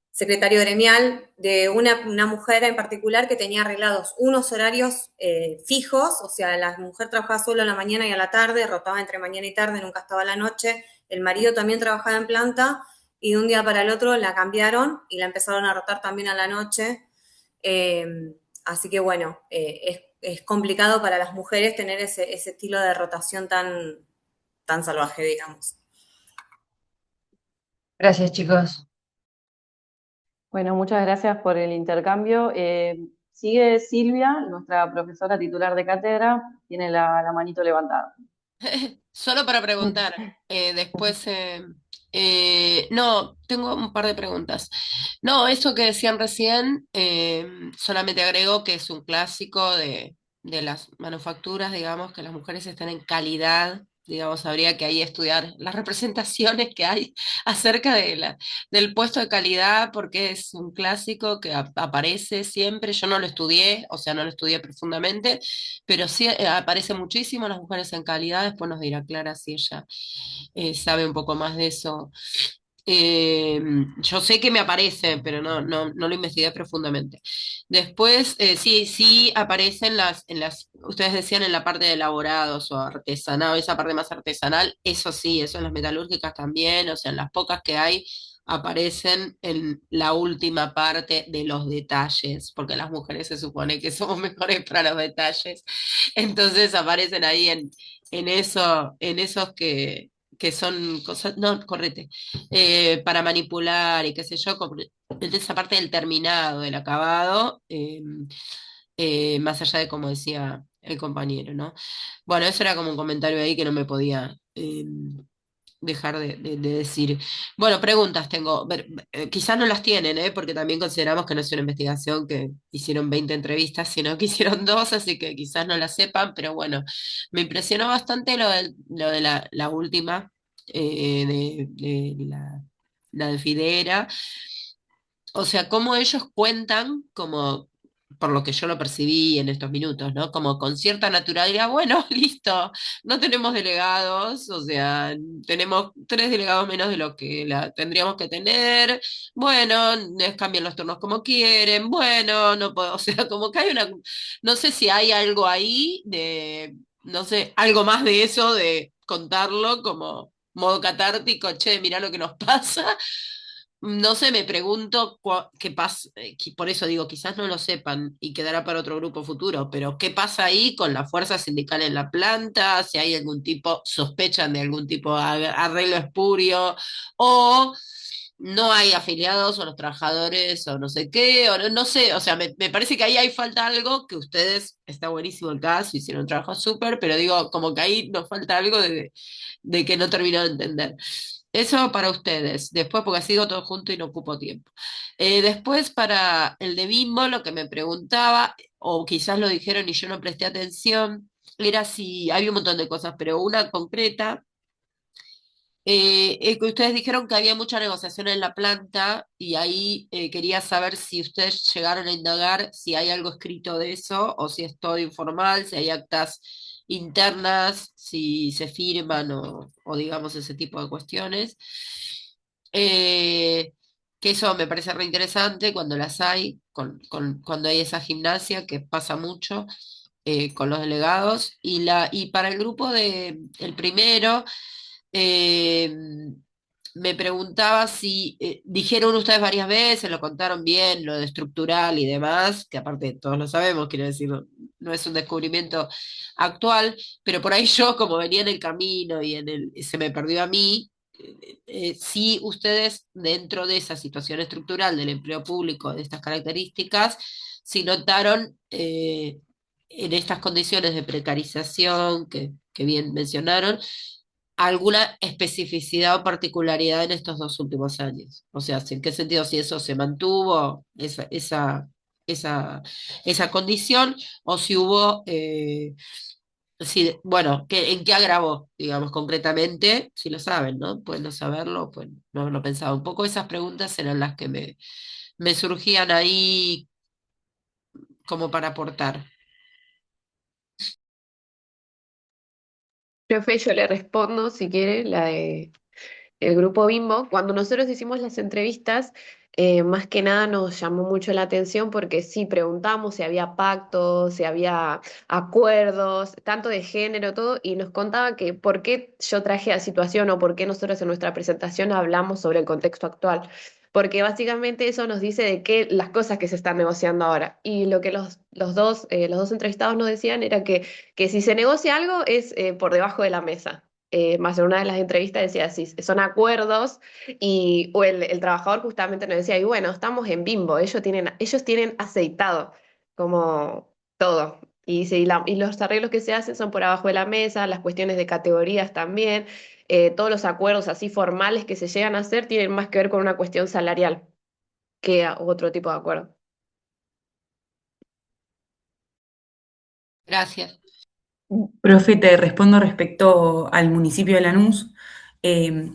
secretario gremial de una mujer en particular que tenía arreglados unos horarios fijos, o sea, la mujer trabajaba solo a la mañana y a la tarde, rotaba entre mañana y tarde, nunca estaba a la noche, el marido también trabajaba en planta y de un día para el otro la cambiaron y la empezaron a rotar también a la noche. Así que bueno, es complicado para las mujeres tener ese estilo de rotación tan salvaje, digamos. Gracias, chicos. Bueno, muchas gracias por el intercambio. Sigue Silvia, nuestra profesora titular de cátedra, tiene la manito levantada. Solo para preguntar, después, no, tengo un par de preguntas. No, eso que decían recién, solamente agrego que es un clásico de las manufacturas, digamos, que las mujeres están en calidad, digamos, habría que ahí estudiar las representaciones que hay acerca del puesto de calidad, porque es un clásico que aparece siempre, yo no lo estudié, o sea, no lo estudié profundamente, pero sí aparece muchísimo las mujeres en calidad, después nos dirá Clara si ella sabe un poco más de eso. Yo sé que me aparece, pero no lo investigué profundamente. Después, sí aparecen ustedes decían en la parte de elaborados o artesanal, esa parte más artesanal, eso sí, eso en las metalúrgicas también, o sea, en las pocas que hay, aparecen en la última parte de los detalles, porque las mujeres se supone que somos mejores para los detalles, entonces aparecen ahí en esos que son cosas, no, correte, para manipular y qué sé yo, de esa parte del terminado, del acabado, más allá de como decía el compañero, ¿no? Bueno, eso era como un comentario ahí que no me podía dejar de decir. Bueno, preguntas tengo. Quizás no las tienen, ¿eh? Porque también consideramos que no es una investigación que hicieron 20 entrevistas, sino que hicieron dos, así que quizás no las sepan, pero bueno, me impresionó bastante lo de la última, la de Fidera. O sea, cómo ellos cuentan, como por lo que yo lo percibí en estos minutos, ¿no? Como con cierta naturalidad, bueno, listo, no tenemos delegados, o sea, tenemos 3 delegados menos de lo que tendríamos que tener, bueno, les cambian los turnos como quieren, bueno, no puedo, o sea, como que hay no sé si hay algo ahí no sé, algo más de eso, de contarlo como modo catártico, che, mirá lo que nos pasa. No sé, me pregunto qué pasa, por eso digo, quizás no lo sepan y quedará para otro grupo futuro, pero ¿qué pasa ahí con la fuerza sindical en la planta? Si hay algún tipo, sospechan de algún tipo de arreglo espurio, o no hay afiliados o los trabajadores o no sé qué, o no sé, o sea, me parece que ahí hay falta algo que ustedes, está buenísimo el caso, hicieron un trabajo súper, pero digo, como que ahí nos falta algo de que no termino de entender. Eso para ustedes, después porque sigo todo junto y no ocupo tiempo. Después para el de Bimbo, lo que me preguntaba, o quizás lo dijeron y yo no presté atención, era si había un montón de cosas, pero una concreta que ustedes dijeron que había mucha negociación en la planta y ahí quería saber si ustedes llegaron a indagar si hay algo escrito de eso o si es todo informal, si hay actas internas, si se firman o digamos ese tipo de cuestiones. Eh, que eso me parece re interesante cuando las hay, cuando hay esa gimnasia que pasa mucho con los delegados. Y para el grupo el primero, eh, me preguntaba si dijeron ustedes varias veces, lo contaron bien, lo de estructural y demás, que aparte todos lo sabemos, quiero decir, no es un descubrimiento actual, pero por ahí yo, como venía en el camino y se me perdió a mí, si ustedes dentro de esa situación estructural del empleo público de estas características, si notaron en estas condiciones de precarización que bien mencionaron, alguna especificidad o particularidad en estos 2 últimos años. O sea, ¿en qué sentido si eso se mantuvo, esa, esa condición, o si hubo, bueno, ¿en qué agravó, digamos, concretamente? Si lo saben, ¿no? Pueden no saberlo, pues no haberlo pensado. Un poco esas preguntas eran las que me surgían ahí como para aportar. Profe, yo le respondo si quiere, la de el grupo Bimbo. Cuando nosotros hicimos las entrevistas, más que nada nos llamó mucho la atención porque sí preguntamos si había pactos, si había acuerdos, tanto de género, todo, y nos contaba que por qué yo traje la situación o por qué nosotros en nuestra presentación hablamos sobre el contexto actual. Porque básicamente eso nos dice de qué las cosas que se están negociando ahora. Y lo que los dos entrevistados nos decían era que si se negocia algo es por debajo de la mesa. Más en una de las entrevistas decía así, son acuerdos o el trabajador justamente nos decía, y bueno, estamos en Bimbo, ellos tienen aceitado como todo. Y, y los arreglos que se hacen son por abajo de la mesa, las cuestiones de categorías también, todos los acuerdos así formales que se llegan a hacer tienen más que ver con una cuestión salarial que otro tipo de acuerdo. Gracias. Profe, te respondo respecto al municipio de Lanús. Eh,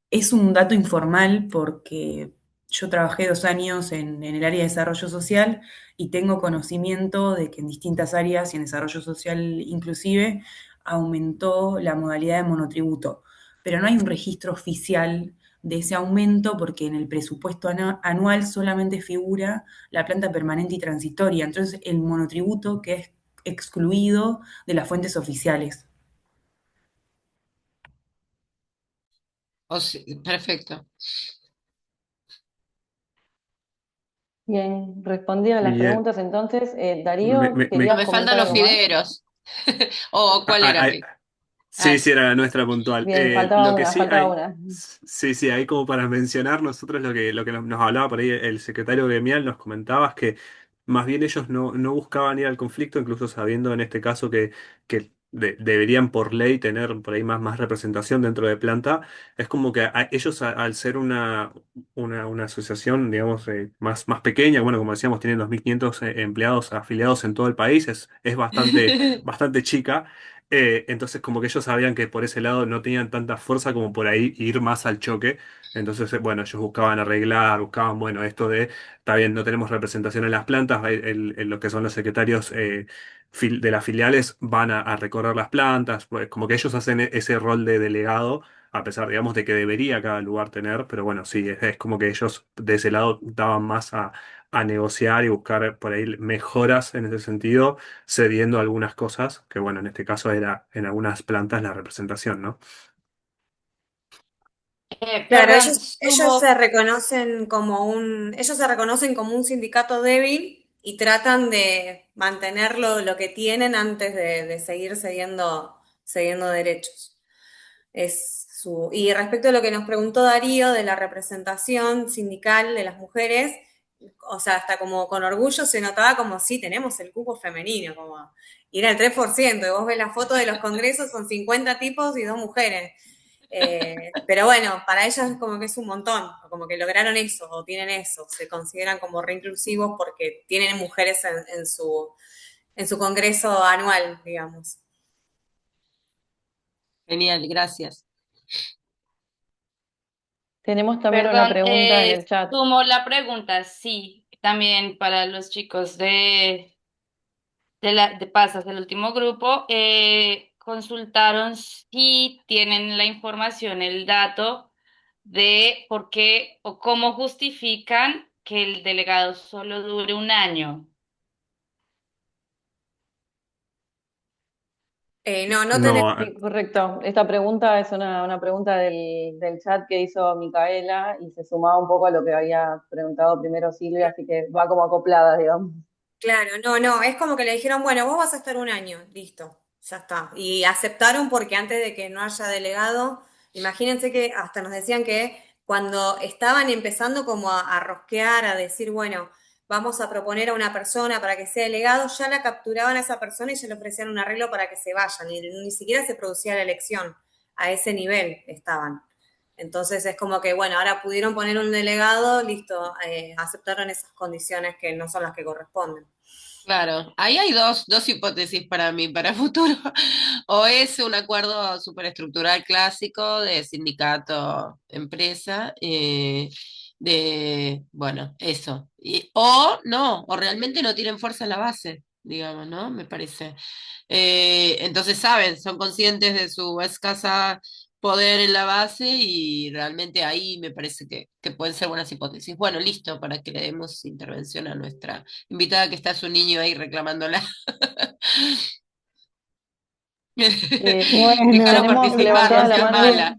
es un dato informal porque yo trabajé 2 años en el área de desarrollo social y tengo conocimiento de que en distintas áreas y en desarrollo social inclusive aumentó la modalidad de monotributo, pero no hay un registro oficial de ese aumento porque en el presupuesto anual solamente figura la planta permanente y transitoria, entonces el monotributo que es excluido de las fuentes oficiales. Perfecto. Bien, respondieron las Bien. preguntas entonces. Me, Darío, me- No, ¿querías me faltan comentar los algo más? fideros. ¿O cuál ah, era? ah, Sí, Ah, sí, era la nuestra puntual. Bien, Lo que sí faltaba hay, una. sí, sí, hay como para mencionar nosotros lo que nos hablaba por ahí el secretario gremial, nos comentaba es que más bien ellos no buscaban ir al conflicto, incluso sabiendo en este caso que deberían por ley tener por ahí más representación dentro de planta. Es como que ellos al ser una asociación, digamos, más pequeña, bueno, como decíamos, tienen 2.500 empleados afiliados en todo el país, es bastante chica. Entonces como que ellos sabían que por ese lado no tenían tanta fuerza como por ahí ir más al choque. Entonces, bueno, ellos buscaban arreglar, buscaban, bueno, esto de, está bien, no tenemos representación en las plantas, lo que son los secretarios de las filiales van a recorrer las plantas, pues como que ellos hacen ese rol de delegado, a pesar, digamos, de que debería cada lugar tener, pero bueno, sí, es como que ellos de ese lado daban más a negociar y buscar por ahí mejoras en ese sentido cediendo algunas cosas, que bueno, en este caso era en algunas plantas la representación, ¿no? Claro, perdón, ellos se reconocen como un sindicato débil y tratan de mantener lo que tienen antes de seguir cediendo derechos. Y respecto a lo que nos preguntó Darío de la representación sindical de las mujeres, o sea, hasta como con orgullo se notaba como sí, tenemos el cupo femenino, como y era el 3%, y vos ves la foto de los congresos, son 50 tipos y 2 mujeres. Pero bueno, para ellas es como que es un montón, como que lograron eso o tienen eso, se consideran como reinclusivos porque tienen mujeres en su congreso anual, digamos. Genial, gracias. Tenemos también una Perdón, pregunta en el chat. sumo la pregunta, sí, también para los chicos de Pasas, del último grupo, consultaron si tienen la información, el dato de por qué o cómo justifican que el delegado solo dure un año. No tenemos. No, Sí, correcto. Esta pregunta es una pregunta del chat que hizo Micaela y se sumaba un poco a lo que había preguntado primero Silvia, así que va como acoplada, digamos. Claro, no, es como que le dijeron, bueno, vos vas a estar un año, listo, ya está. Y aceptaron porque antes de que no haya delegado, imagínense que hasta nos decían que cuando estaban empezando como a rosquear, a decir, bueno, vamos a proponer a una persona para que sea delegado, ya la capturaban a esa persona y ya le ofrecían un arreglo para que se vayan, y ni siquiera se producía la elección, a ese nivel estaban. Entonces es como que, bueno, ahora pudieron poner un delegado, listo, aceptaron esas condiciones que no son las que corresponden. Claro, ahí hay dos hipótesis para mí, para futuro. O es un acuerdo superestructural clásico de sindicato, empresa, bueno, eso. O no, o realmente no tienen fuerza en la base, digamos, ¿no? Me parece. Entonces saben, son conscientes de su escasa poder en la base y realmente ahí me parece que pueden ser buenas hipótesis. Bueno, listo, para que le demos intervención a nuestra invitada que está su niño ahí reclamándola. Déjalo Bueno, tenemos participar, no levantada la seas mano, mala.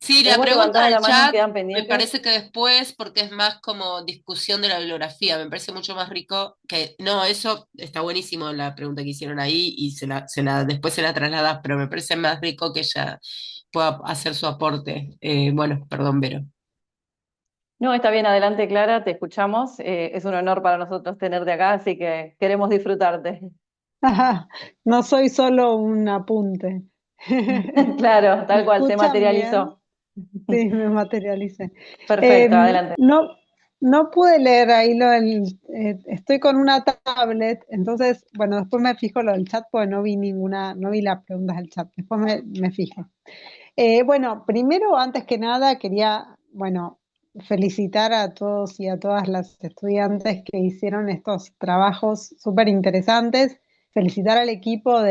Sí, la tenemos pregunta levantada del la mano, chat quedan me pendientes. parece que después, porque es más como discusión de la bibliografía, me parece mucho más rico que, no, eso está buenísimo la pregunta que hicieron ahí y después se la trasladas, pero me parece más rico que ella pueda hacer su aporte. Bueno, perdón, Vero. No, está bien, adelante Clara, te escuchamos. Es un honor para nosotros tenerte acá, así que queremos disfrutarte. No soy solo un apunte. Claro, ¿Me tal cual, se escuchan bien? materializó. Sí, me materialicé. Perfecto, adelante. No, no pude leer ahí estoy con una tablet, entonces, bueno, después me fijo lo del chat porque no vi las preguntas del chat, después me fijo. Bueno, primero, antes que nada, quería, bueno, felicitar a todos y a todas las estudiantes que hicieron estos trabajos súper interesantes. Felicitar al equipo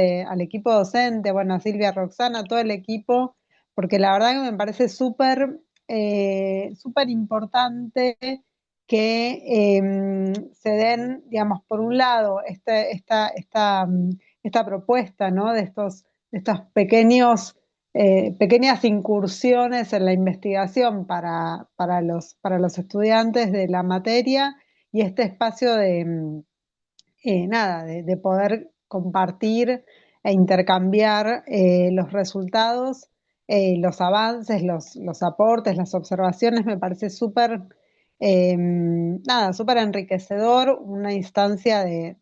docente, bueno, a Silvia, Roxana, a todo el equipo, porque la verdad que me parece súper importante que se den, digamos, por un lado, esta propuesta, ¿no? De estos pequeñas incursiones en la investigación para los estudiantes de la materia y este espacio de poder compartir e intercambiar los resultados, los avances, los aportes, las observaciones, me parece súper enriquecedor, una instancia de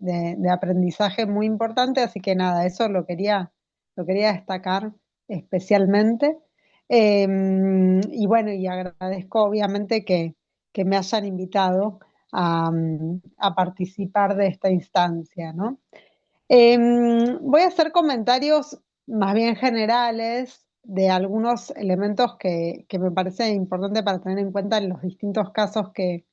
aprendizaje muy importante, así que nada, eso lo quería destacar especialmente. Y bueno, y agradezco obviamente que me hayan invitado a participar de esta instancia, ¿no? Voy a hacer comentarios más bien generales de algunos elementos que me parece importante para tener en cuenta en los distintos casos que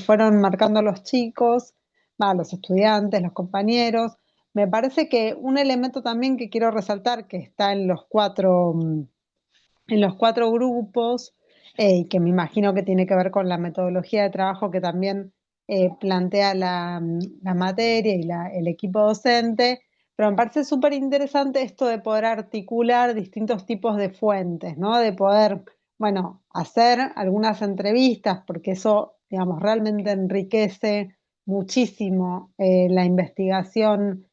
fueron marcando los chicos, los estudiantes, los compañeros. Me parece que un elemento también que quiero resaltar, que está en los cuatro grupos, que me imagino que tiene que ver con la metodología de trabajo que también plantea la materia y el equipo docente, pero me parece súper interesante esto de poder articular distintos tipos de fuentes, ¿no? De poder, bueno, hacer algunas entrevistas, porque eso, digamos, realmente enriquece muchísimo la investigación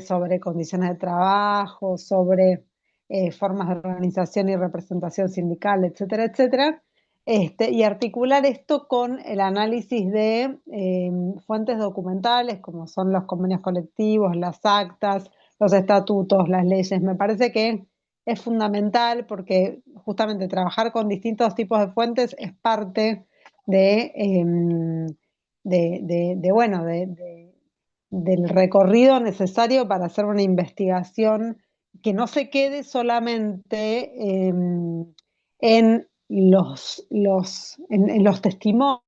sobre condiciones de trabajo, sobre formas de organización y representación sindical, etcétera, etcétera. Y articular esto con el análisis de fuentes documentales, como son los convenios colectivos, las actas, los estatutos, las leyes. Me parece que es fundamental porque justamente trabajar con distintos tipos de fuentes es parte bueno, del recorrido necesario para hacer una investigación que no se quede solamente en los testimonios,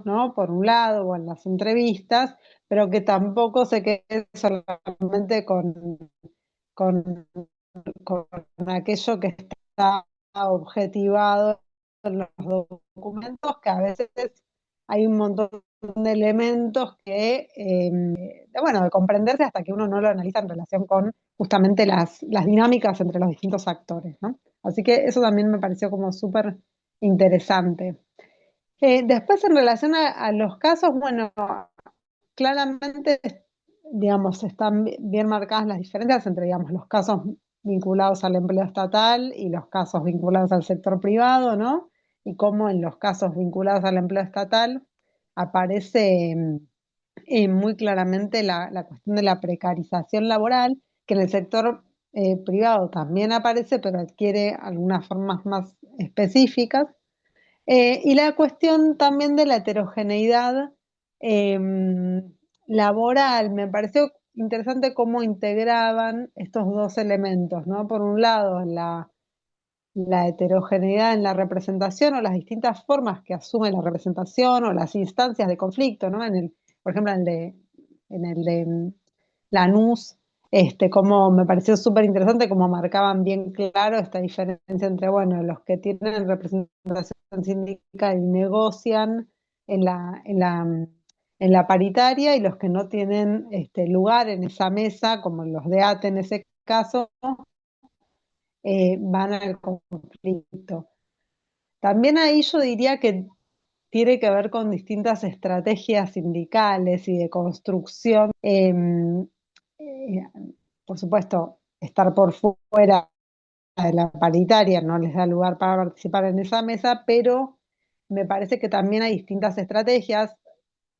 ¿no? Por un lado, o en las entrevistas, pero que tampoco se quede solamente con, con aquello que está objetivado en los documentos, que a veces hay un montón de elementos que, bueno, de comprenderse hasta que uno no lo analiza en relación con justamente las dinámicas entre los distintos actores, ¿no? Así que eso también me pareció como súper interesante. Después, en relación a los casos, bueno, claramente, digamos, están bien marcadas las diferencias entre, digamos, los casos vinculados al empleo estatal y los casos vinculados al sector privado, ¿no? Y cómo en los casos vinculados al empleo estatal aparece muy claramente la cuestión de la precarización laboral, que en el sector privado también aparece, pero adquiere algunas formas más específicas. Y la cuestión también de la heterogeneidad laboral, me pareció interesante cómo integraban estos dos elementos, ¿no? Por un lado, la heterogeneidad en la representación o las distintas formas que asume la representación o las instancias de conflicto, ¿no? Por ejemplo, en el de Lanús, como me pareció súper interesante cómo marcaban bien claro esta diferencia entre, bueno, los que tienen representación sindical y negocian en la paritaria y los que no tienen lugar en esa mesa, como los de ATE en ese caso, van al conflicto. También ahí yo diría que tiene que ver con distintas estrategias sindicales y de construcción. Por supuesto, estar por fuera de la paritaria no les da lugar para participar en esa mesa, pero me parece que también hay distintas estrategias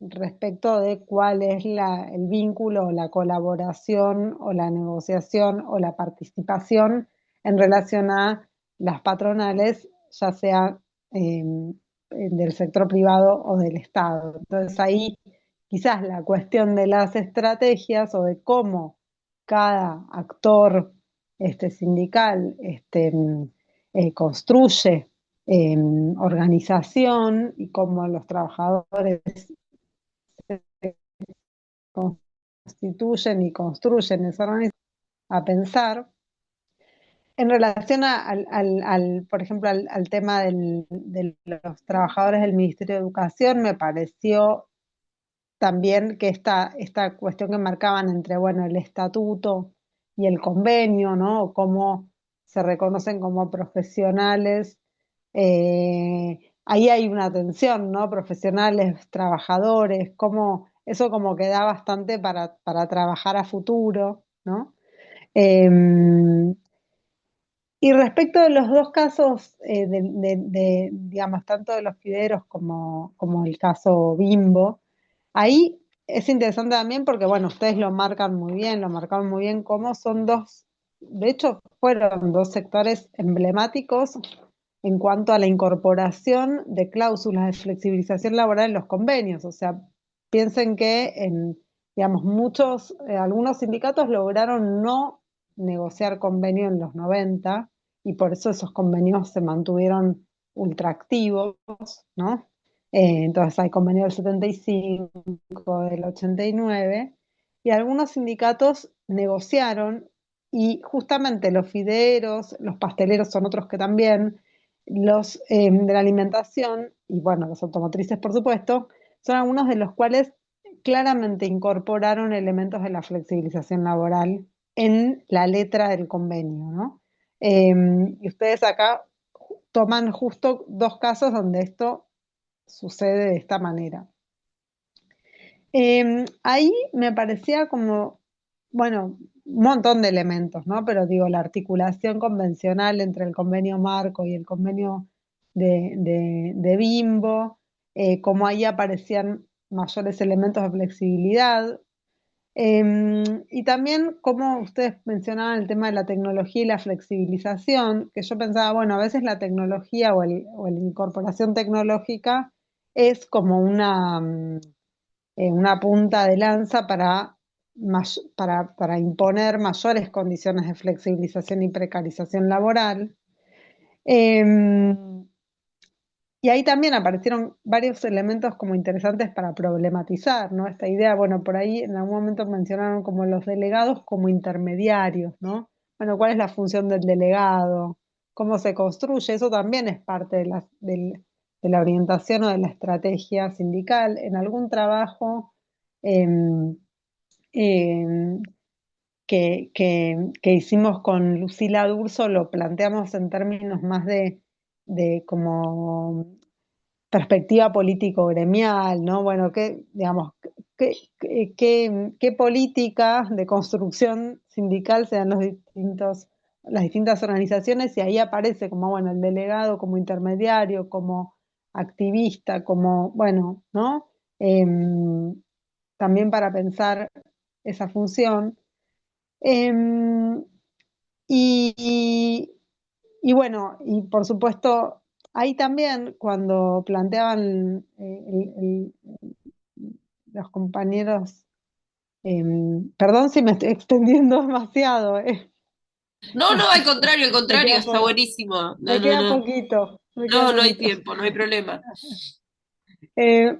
respecto de cuál es el vínculo o la colaboración o la negociación o la participación en relación a las patronales, ya sea del sector privado o del Estado. Entonces ahí quizás la cuestión de las estrategias o de cómo cada actor sindical construye organización y cómo los trabajadores se constituyen y construyen esa organización, a pensar. En relación por ejemplo, al tema de los trabajadores del Ministerio de Educación, me pareció también que esta cuestión que marcaban entre, bueno, el estatuto y el convenio, ¿no? Cómo se reconocen como profesionales. Ahí hay una tensión, ¿no? Profesionales, trabajadores, eso como que da bastante para trabajar a futuro, ¿no? Y respecto de los dos casos, digamos, tanto de los fideros como el caso Bimbo, ahí es interesante también porque, bueno, ustedes lo marcaron muy bien cómo son de hecho, fueron dos sectores emblemáticos en cuanto a la incorporación de cláusulas de flexibilización laboral en los convenios. O sea, piensen que digamos, algunos sindicatos lograron no negociar convenio en los 90 y por eso esos convenios se mantuvieron ultraactivos, ¿no? Entonces hay convenio del 75, del 89, y algunos sindicatos negociaron y justamente los fideros, los pasteleros son otros que también, los de la alimentación y bueno, los automotrices por supuesto, son algunos de los cuales claramente incorporaron elementos de la flexibilización laboral en la letra del convenio, ¿no? Y ustedes acá toman justo dos casos donde esto sucede de esta manera. Ahí me parecía como bueno, un montón de elementos, ¿no? Pero digo, la articulación convencional entre el convenio marco y el convenio de Bimbo, cómo ahí aparecían mayores elementos de flexibilidad. Y también, como ustedes mencionaban, el tema de la tecnología y la flexibilización, que yo pensaba, bueno, a veces la tecnología o la incorporación tecnológica es como una punta de lanza para imponer mayores condiciones de flexibilización y precarización laboral. Em, y ahí también aparecieron varios elementos como interesantes para problematizar, ¿no? Esta idea, bueno, por ahí en algún momento mencionaron como los delegados como intermediarios, ¿no? Bueno, ¿cuál es la función del delegado? ¿Cómo se construye? Eso también es parte de la orientación o de la estrategia sindical. En algún trabajo em, em, que hicimos con Lucila Durso lo planteamos en términos más de como perspectiva político-gremial, ¿no? Bueno, digamos, qué políticas de construcción sindical se dan las distintas organizaciones y ahí aparece como, bueno, el delegado como intermediario, como activista, como, bueno, ¿no? También para pensar esa función. Em, y, y bueno, y por supuesto, ahí también cuando planteaban los compañeros, perdón si me estoy extendiendo demasiado, No, no, al me contrario, queda, está buenísimo. No, me no, queda no. poquito, me queda No, no hay poquito. tiempo, no hay problema.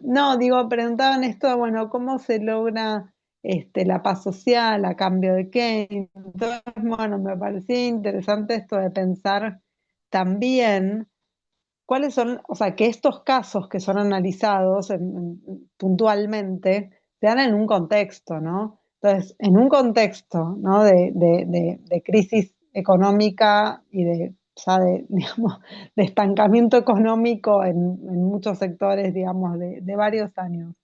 No, digo, preguntaban esto, bueno, ¿cómo se logra la paz social a cambio de qué? Entonces, bueno, me parecía interesante esto de pensar también cuáles son, o sea, que estos casos que son analizados puntualmente se dan en un contexto, ¿no? Entonces, en un contexto, ¿no? de crisis económica y digamos, de estancamiento económico en muchos sectores, digamos, de varios años.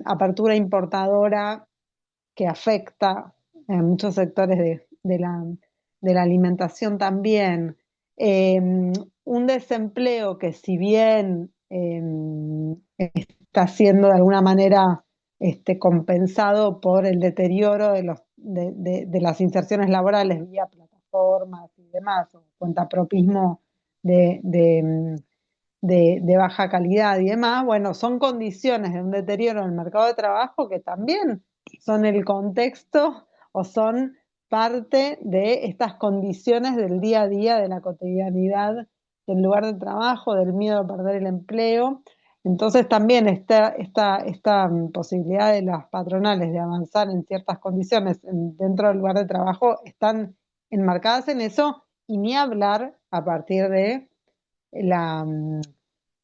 Apertura importadora que afecta en muchos sectores de la alimentación también. Eh, un desempleo que si bien está siendo de alguna manera compensado por el deterioro de las inserciones laborales vía plataformas y demás, o cuentapropismo de baja calidad y demás, bueno, son condiciones de un deterioro en el mercado de trabajo que también son el contexto o son parte de estas condiciones del día a día, de la cotidianidad del lugar de trabajo, del miedo a perder el empleo. Entonces también esta posibilidad de las patronales de avanzar en ciertas condiciones dentro del lugar de trabajo están enmarcadas en eso y ni hablar a partir la,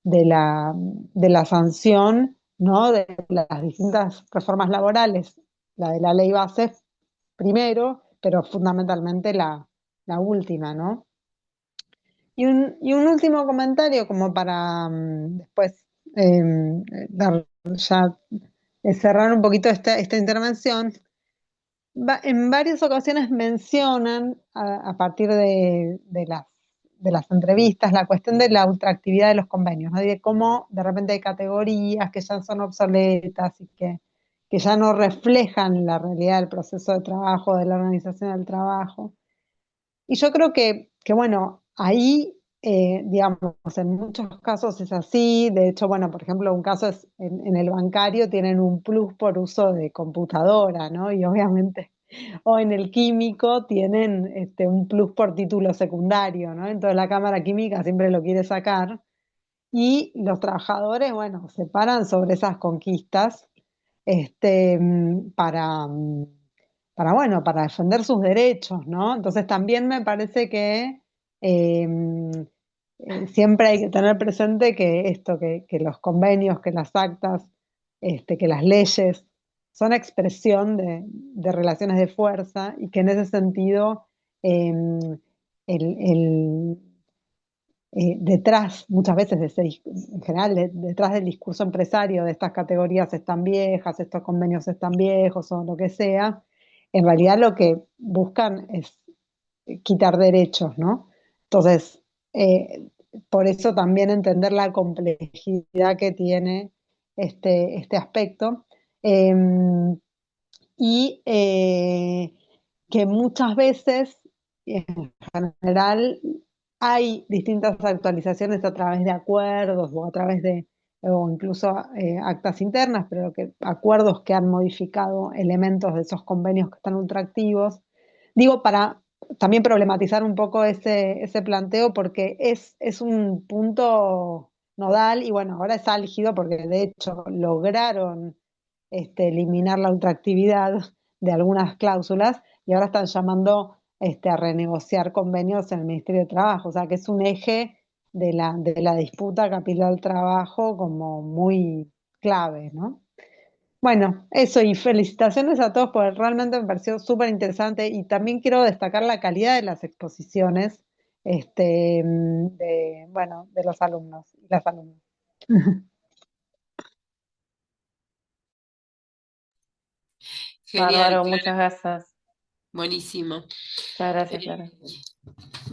de la sanción, ¿no? De las distintas reformas laborales, la de la ley base primero, pero fundamentalmente la última, ¿no? Y un último comentario como para después ya cerrar un poquito esta intervención. En varias ocasiones mencionan, a partir de las entrevistas, la cuestión de la ultraactividad de los convenios, ¿no? Y de cómo de repente hay categorías que ya son obsoletas y que ya no reflejan la realidad del proceso de trabajo, de la organización del trabajo. Y yo creo bueno, ahí, digamos, en muchos casos es así. De hecho, bueno, por ejemplo, un caso es en el bancario tienen un plus por uso de computadora, ¿no? Y obviamente, o en el químico tienen un plus por título secundario, ¿no? Entonces la Cámara Química siempre lo quiere sacar. Y los trabajadores, bueno, se paran sobre esas conquistas para defender sus derechos, ¿no? Entonces también me parece que eh, siempre hay que tener presente que los convenios, que las actas, que las leyes son expresión de relaciones de fuerza y que en ese sentido eh, el, detrás, muchas veces, en general, detrás del discurso empresario de estas categorías están viejas, estos convenios están viejos o lo que sea, en realidad lo que buscan es quitar derechos, ¿no? Entonces, por eso también entender la complejidad que tiene este aspecto. Y que muchas veces, en general, hay distintas actualizaciones a través de acuerdos o a través de, o incluso actas internas, pero acuerdos que han modificado elementos de esos convenios que están ultraactivos. Digo, para también problematizar un poco ese planteo, porque es un punto nodal y bueno, ahora es álgido porque de hecho lograron eliminar la ultraactividad de algunas cláusulas y ahora están llamando a renegociar convenios en el Ministerio de Trabajo, o sea que es un eje de la disputa capital-trabajo como muy clave, ¿no? Bueno, eso y felicitaciones a todos porque realmente me pareció súper interesante y también quiero destacar la calidad de las exposiciones de los alumnos y las alumnas. Genial, Bárbaro, Clara. muchas gracias. Buenísimo. Muchas gracias, Clara.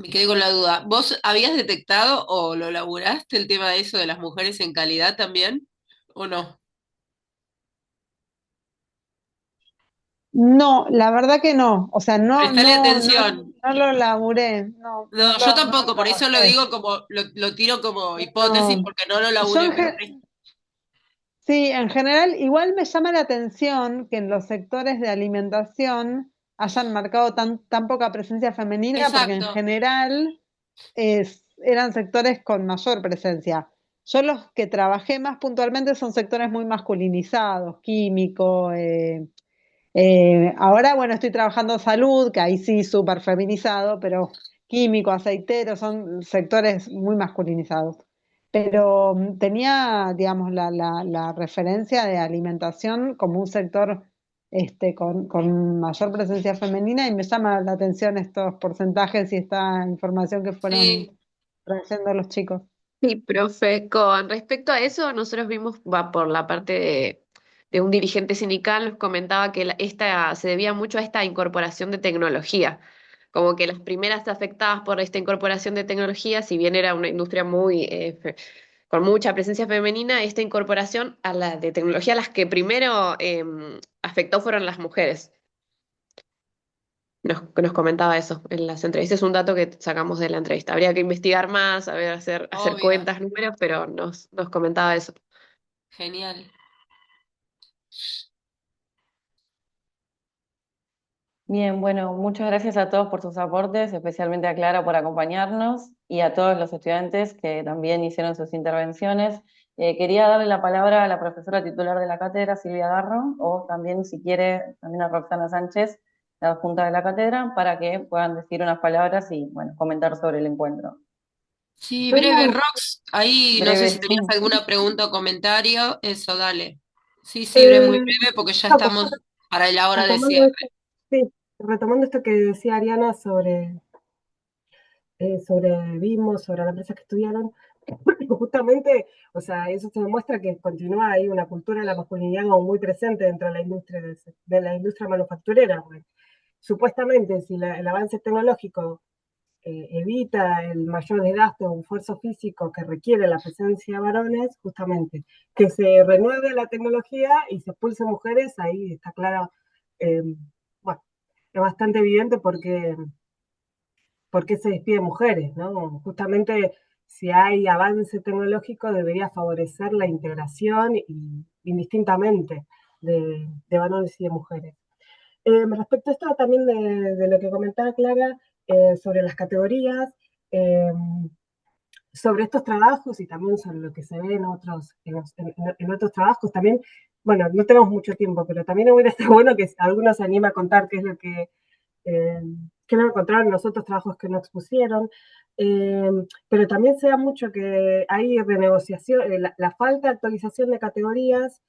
Me quedé con la duda. ¿Vos habías detectado o lo laburaste el tema de eso de las mujeres en calidad también? ¿O no? No, la verdad que no. O sea, Prestale atención. no lo laburé. No, No, yo no lo tampoco, por eso lo trabajé. digo como, lo tiro como hipótesis No. porque no lo Yo laburé, pero sí, en general, igual me llama la atención que en los sectores de alimentación hayan marcado tan poca presencia femenina, porque en exacto. general eran sectores con mayor presencia. Yo los que trabajé más puntualmente son sectores muy masculinizados, químico, ahora, bueno, estoy trabajando salud, que ahí sí súper feminizado, pero químico, aceitero, son sectores muy masculinizados. Pero tenía, digamos, la referencia de alimentación como un sector con mayor presencia femenina y me llama la atención estos porcentajes y esta información que fueron Sí. trayendo los chicos. Sí, profe, con respecto a eso, nosotros vimos, va por la parte de un dirigente sindical, nos comentaba que esta se debía mucho a esta incorporación de tecnología, como que las primeras afectadas por esta incorporación de tecnología, si bien era una industria muy con mucha presencia femenina, esta incorporación a la de tecnología, las que primero afectó fueron las mujeres. Nos comentaba eso en las entrevistas. Es un dato que sacamos de la entrevista. Habría que investigar más, hacer Obvio. cuentas, números, pero nos comentaba eso. Genial. Bien, bueno, muchas gracias a todos por sus aportes, especialmente a Clara por acompañarnos y a todos los estudiantes que también hicieron sus intervenciones. Quería darle la palabra a la profesora titular de la cátedra, Silvia Garro, o también, si quiere, también a Roxana Sánchez, la adjunta de la cátedra, para que puedan decir unas palabras y, bueno, comentar sobre el encuentro. Sí, breve, Rox. Ahí no sé Breve, si tenías sí. alguna pregunta o comentario. Eso, dale. Sí, sí, breve, muy breve, porque ya No, pues, estamos para la hora de retomando cierre. esto, sí, retomando esto que decía Ariana sobre BIMO, sobre la empresa que estudiaron, justamente, o sea, eso se demuestra que continúa ahí una cultura de la masculinidad como muy presente dentro de la industria, de la industria manufacturera, porque supuestamente si el avance tecnológico evita el mayor desgaste o esfuerzo físico que requiere la presencia de varones, justamente que se renueve la tecnología y se expulse mujeres, ahí está claro, bueno, es bastante evidente por qué se despide mujeres, ¿no? Justamente si hay avance tecnológico debería favorecer la integración indistintamente de varones y de mujeres. Respecto a esto también de lo que comentaba Clara sobre las categorías, sobre estos trabajos y también sobre lo que se ve en otros trabajos, también, bueno, no tenemos mucho tiempo, pero también hubiera estado bueno que algunos se anime a contar qué no encontraron en los otros trabajos que no expusieron, pero también se da mucho que hay renegociación, la falta de actualización de categorías,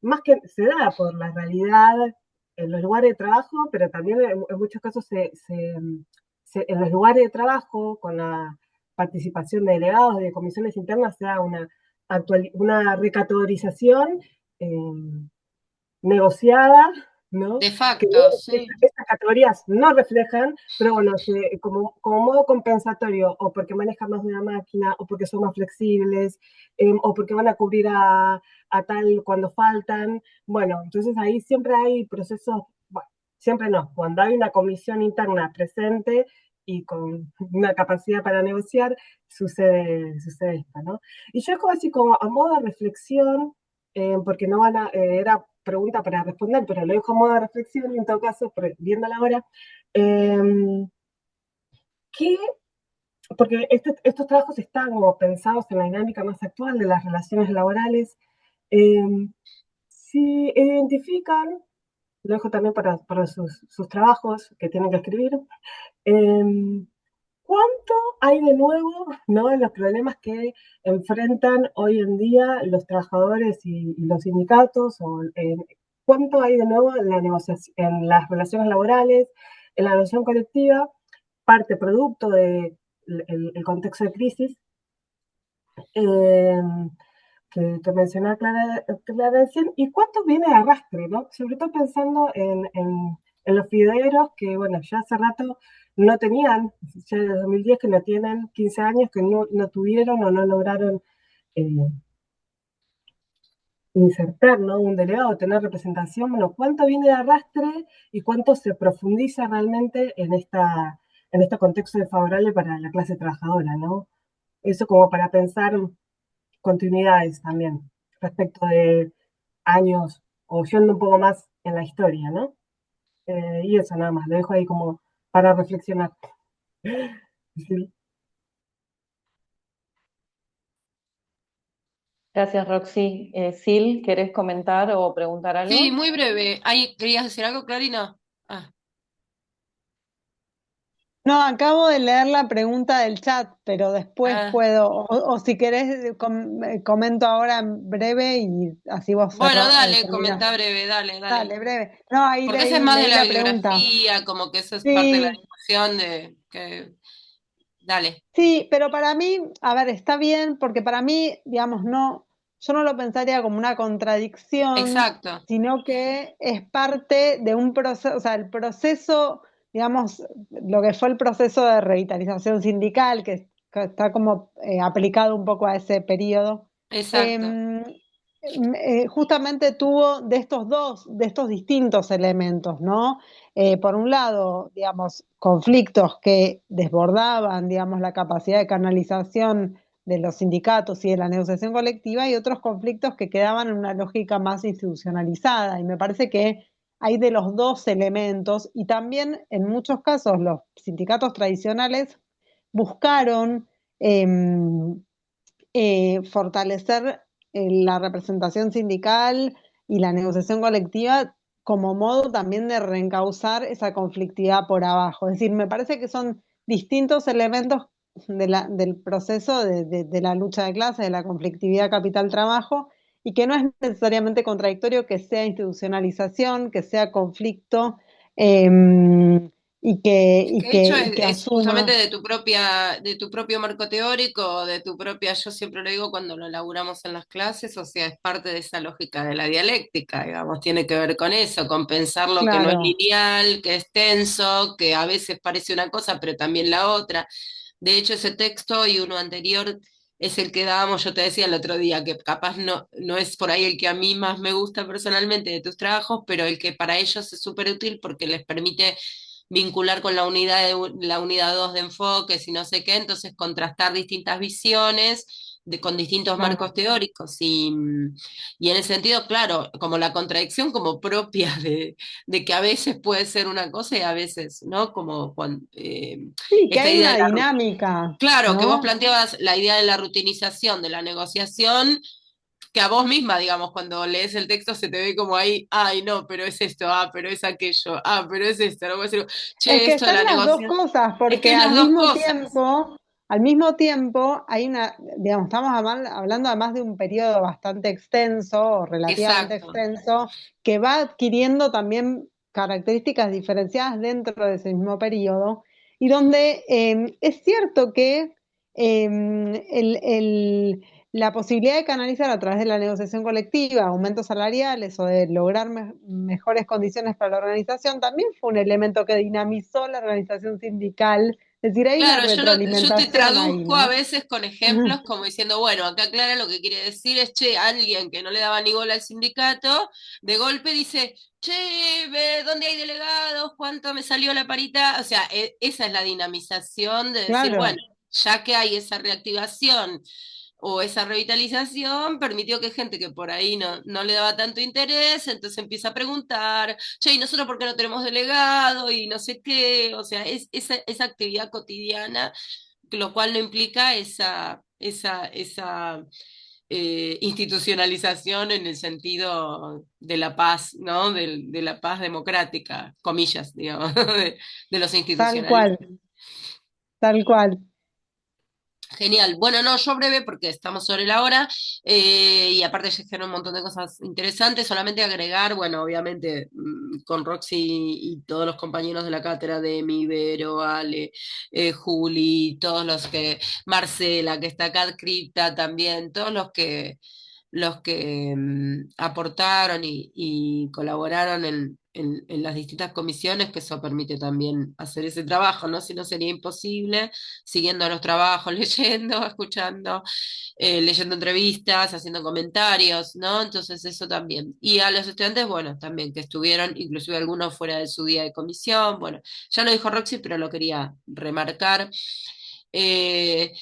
más que se da por la realidad en los lugares de trabajo, pero también en muchos casos en los lugares de trabajo, con la participación de delegados de comisiones internas, se da una recategorización negociada ¿no? De Que facto, sí. estas categorías no reflejan, pero bueno, como modo compensatorio, o porque manejan más de una máquina, o porque son más flexibles, o porque van a cubrir a tal cuando faltan. Bueno, entonces ahí siempre hay procesos, bueno, siempre no, cuando hay una comisión interna presente y con una capacidad para negociar, sucede esto, ¿no? Y yo es como así, como a modo de reflexión, porque no van a, era pregunta para responder, pero lo dejo a modo de reflexión y en todo caso, viendo la hora, ¿qué? Porque estos trabajos están como pensados en la dinámica más actual de las relaciones laborales. Si identifican, lo dejo también para sus trabajos que tienen que escribir, ¿cuánto hay de nuevo, ¿no?, en los problemas que enfrentan hoy en día los trabajadores y los sindicatos? ¿Cuánto hay de nuevo en la negociación, en las relaciones laborales, en la negociación colectiva, parte producto del el contexto de crisis que mencionaba Clara recién, y cuánto viene de arrastre, ¿no? Sobre todo pensando en los fideros que, bueno, ya hace rato no tenían, ya desde 2010 que no tienen 15 años, que no tuvieron o no lograron eh, insertar, ¿no?, un delegado, tener representación. Bueno, cuánto viene de arrastre y cuánto se profundiza realmente en este contexto desfavorable para la clase trabajadora, ¿no? Eso como para pensar continuidades también respecto de años o yendo un poco más en la historia, ¿no? Y eso nada más, lo dejo ahí como para reflexionar. Sí. Gracias, Roxy. Sil, ¿querés comentar o preguntar Sí, algo? muy breve. Ay, ¿querías decir algo, Clarina? Ah. No, acabo de leer la pregunta del chat, pero después puedo, o si querés, comento ahora en breve y así vos Bueno, dale, terminás. comenta breve, dale. Dale, breve. No, ahí Porque ese es más de leí la la pregunta. bibliografía, como que eso es parte de la Sí, discusión de que. Dale. sí, pero para mí, a ver, está bien, porque para mí, digamos, no, yo no lo pensaría como una contradicción, Exacto. sino que es parte de un proceso, o sea, el proceso, digamos, lo que fue el proceso de revitalización sindical, que está como aplicado un poco a ese periodo. Exacto. Justamente tuvo de estos distintos elementos, ¿no? Por un lado, digamos, conflictos que desbordaban, digamos, la capacidad de canalización de los sindicatos y de la negociación colectiva, y otros conflictos que quedaban en una lógica más institucionalizada. Y me parece que hay de los dos elementos, y también en muchos casos los sindicatos tradicionales buscaron fortalecer la representación sindical y la negociación colectiva como modo también de reencauzar esa conflictividad por abajo. Es decir, me parece que son distintos elementos del proceso de la lucha de clases, de la conflictividad capital-trabajo, y que no es necesariamente contradictorio que sea institucionalización, que sea conflicto, Que de hecho y que es justamente asuma. de tu propio marco teórico, de tu propia, yo siempre lo digo cuando lo elaboramos en las clases, o sea, es parte de esa lógica de la dialéctica, digamos, tiene que ver con eso, con pensar lo que no es Claro. lineal, que es tenso, que a veces parece una cosa, pero también la otra. De hecho, ese texto y uno anterior es el que dábamos, yo te decía el otro día, que capaz no es por ahí el que a mí más me gusta personalmente de tus trabajos, pero el que para ellos es súper útil porque les permite vincular con la unidad 2 de enfoques y no sé qué, entonces contrastar distintas visiones con distintos Claro. marcos teóricos y en ese sentido, claro, como la contradicción como propia de que a veces puede ser una cosa y a veces, ¿no? Como cuando, Sí, que esta hay idea una de dinámica, claro, que vos ¿no? planteabas la idea de la rutinización, de la negociación, que a vos misma, digamos, cuando lees el texto se te ve como ahí, ay, no, pero es esto, pero es aquello, pero es esto, no puedo decir, Es che, que esto de están la las dos negociación, cosas, es que porque es las dos cosas, al mismo tiempo hay una, digamos, estamos hablando además de un periodo bastante extenso, o relativamente exacto, extenso, que va adquiriendo también características diferenciadas dentro de ese mismo periodo, y donde es cierto que el, la posibilidad de canalizar a través de la negociación colectiva aumentos salariales o de lograr mejores condiciones para la organización también fue un elemento que dinamizó la organización sindical. Es decir, hay una Claro, yo te retroalimentación ahí, traduzco a ¿no? veces con ejemplos como diciendo, bueno, acá Clara lo que quiere decir es, che, alguien que no le daba ni bola al sindicato, de golpe dice, che, ¿dónde hay delegados? ¿Cuánto me salió la parita? O sea, esa es la dinamización de decir, bueno, Claro, ya que hay esa reactivación o esa revitalización, permitió que gente que por ahí no le daba tanto interés, entonces empieza a preguntar, che, ¿y nosotros por qué no tenemos delegado? Y no sé qué, o sea, esa actividad cotidiana, lo cual no implica esa institucionalización en el sentido de la paz, ¿no? De la paz democrática, comillas, digamos, de los tal institucionalistas. cual, tal cual. Genial. Bueno, no, yo breve porque estamos sobre la hora y aparte ya dijeron un montón de cosas interesantes. Solamente agregar, bueno, obviamente con Roxy y todos los compañeros de la cátedra de mi, Vero, Ale, Juli, todos los que, Marcela, que está acá, Cripta también, todos los que aportaron y colaboraron en las distintas comisiones, que eso permite también hacer ese trabajo, ¿no? Si no sería imposible, siguiendo los trabajos, leyendo, escuchando, leyendo entrevistas, haciendo comentarios, ¿no? Entonces eso también. Y a los estudiantes, bueno, también que estuvieron, inclusive algunos fuera de su día de comisión, bueno, ya lo dijo Roxy, pero lo quería remarcar. Eh,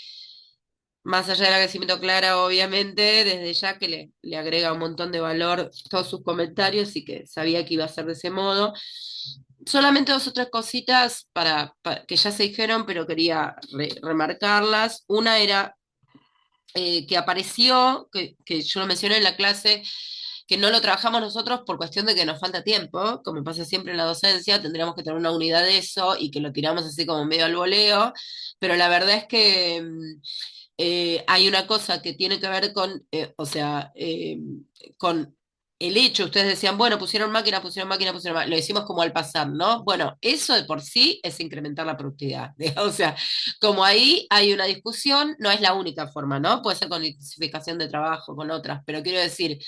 Más allá del agradecimiento Clara, obviamente, desde ya que le agrega un montón de valor todos sus comentarios y que sabía que iba a ser de ese modo. Solamente dos o tres cositas que ya se dijeron, pero quería remarcarlas. Una era que apareció, que yo lo mencioné en la clase, que no lo trabajamos nosotros por cuestión de que nos falta tiempo, como pasa siempre en la docencia, tendríamos que tener una unidad de eso y que lo tiramos así como medio al voleo, pero la verdad es que hay una cosa que tiene que ver con, o sea, con el hecho, ustedes decían, bueno, pusieron máquina, lo decimos como al pasar, ¿no? Bueno, eso de por sí es incrementar la productividad. O sea, como ahí hay una discusión, no es la única forma, ¿no? Puede ser con intensificación de trabajo, con otras, pero quiero decir,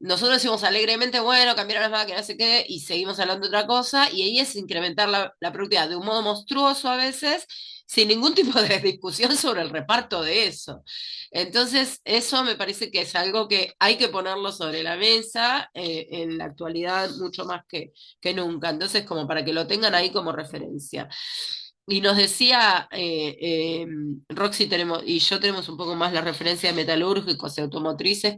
nosotros decimos alegremente, bueno, cambiaron las máquinas, no sé qué, y seguimos hablando de otra cosa, y ahí es incrementar la productividad de un modo monstruoso a veces, sin ningún tipo de discusión sobre el reparto de eso. Entonces, eso me parece que es algo que hay que ponerlo sobre la mesa en la actualidad mucho más que nunca. Entonces, como para que lo tengan ahí como referencia. Y nos decía Roxy y yo tenemos un poco más la referencia de metalúrgicos y automotrices,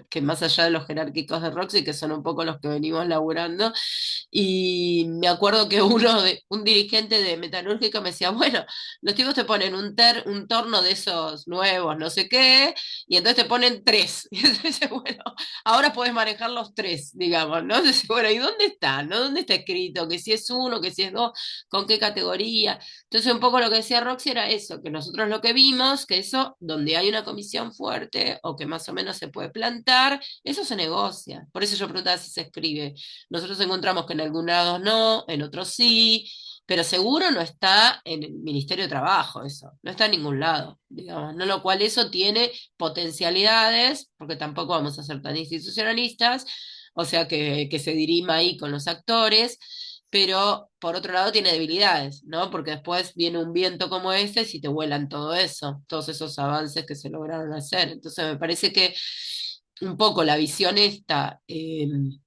que más allá de los jerárquicos de Roxy, que son un poco los que venimos laburando. Y me acuerdo que un dirigente de metalúrgica me decía, bueno, los tipos te ponen un torno de esos nuevos, no sé qué, y entonces te ponen tres. Y entonces, bueno, ahora puedes manejar los tres, digamos, ¿no? Entonces, bueno, ¿y dónde está? ¿No? ¿Dónde está escrito? Que si es uno, que si es dos, con qué categoría. Entonces, un poco lo que decía Roxy era eso, que nosotros lo que vimos, que eso, donde hay una comisión fuerte o que más o menos se puede plantar, eso se negocia. Por eso yo preguntaba si se escribe. Nosotros encontramos que en algunos lados no, en otros sí, pero seguro no está en el Ministerio de Trabajo eso, no está en ningún lado, digamos, ¿no? Lo cual eso tiene potencialidades, porque tampoco vamos a ser tan institucionalistas, o sea, que se dirima ahí con los actores, pero por otro lado tiene debilidades, ¿no? Porque después viene un viento como este y te vuelan todo eso, todos esos avances que se lograron hacer. Entonces me parece que un poco la visión esta, y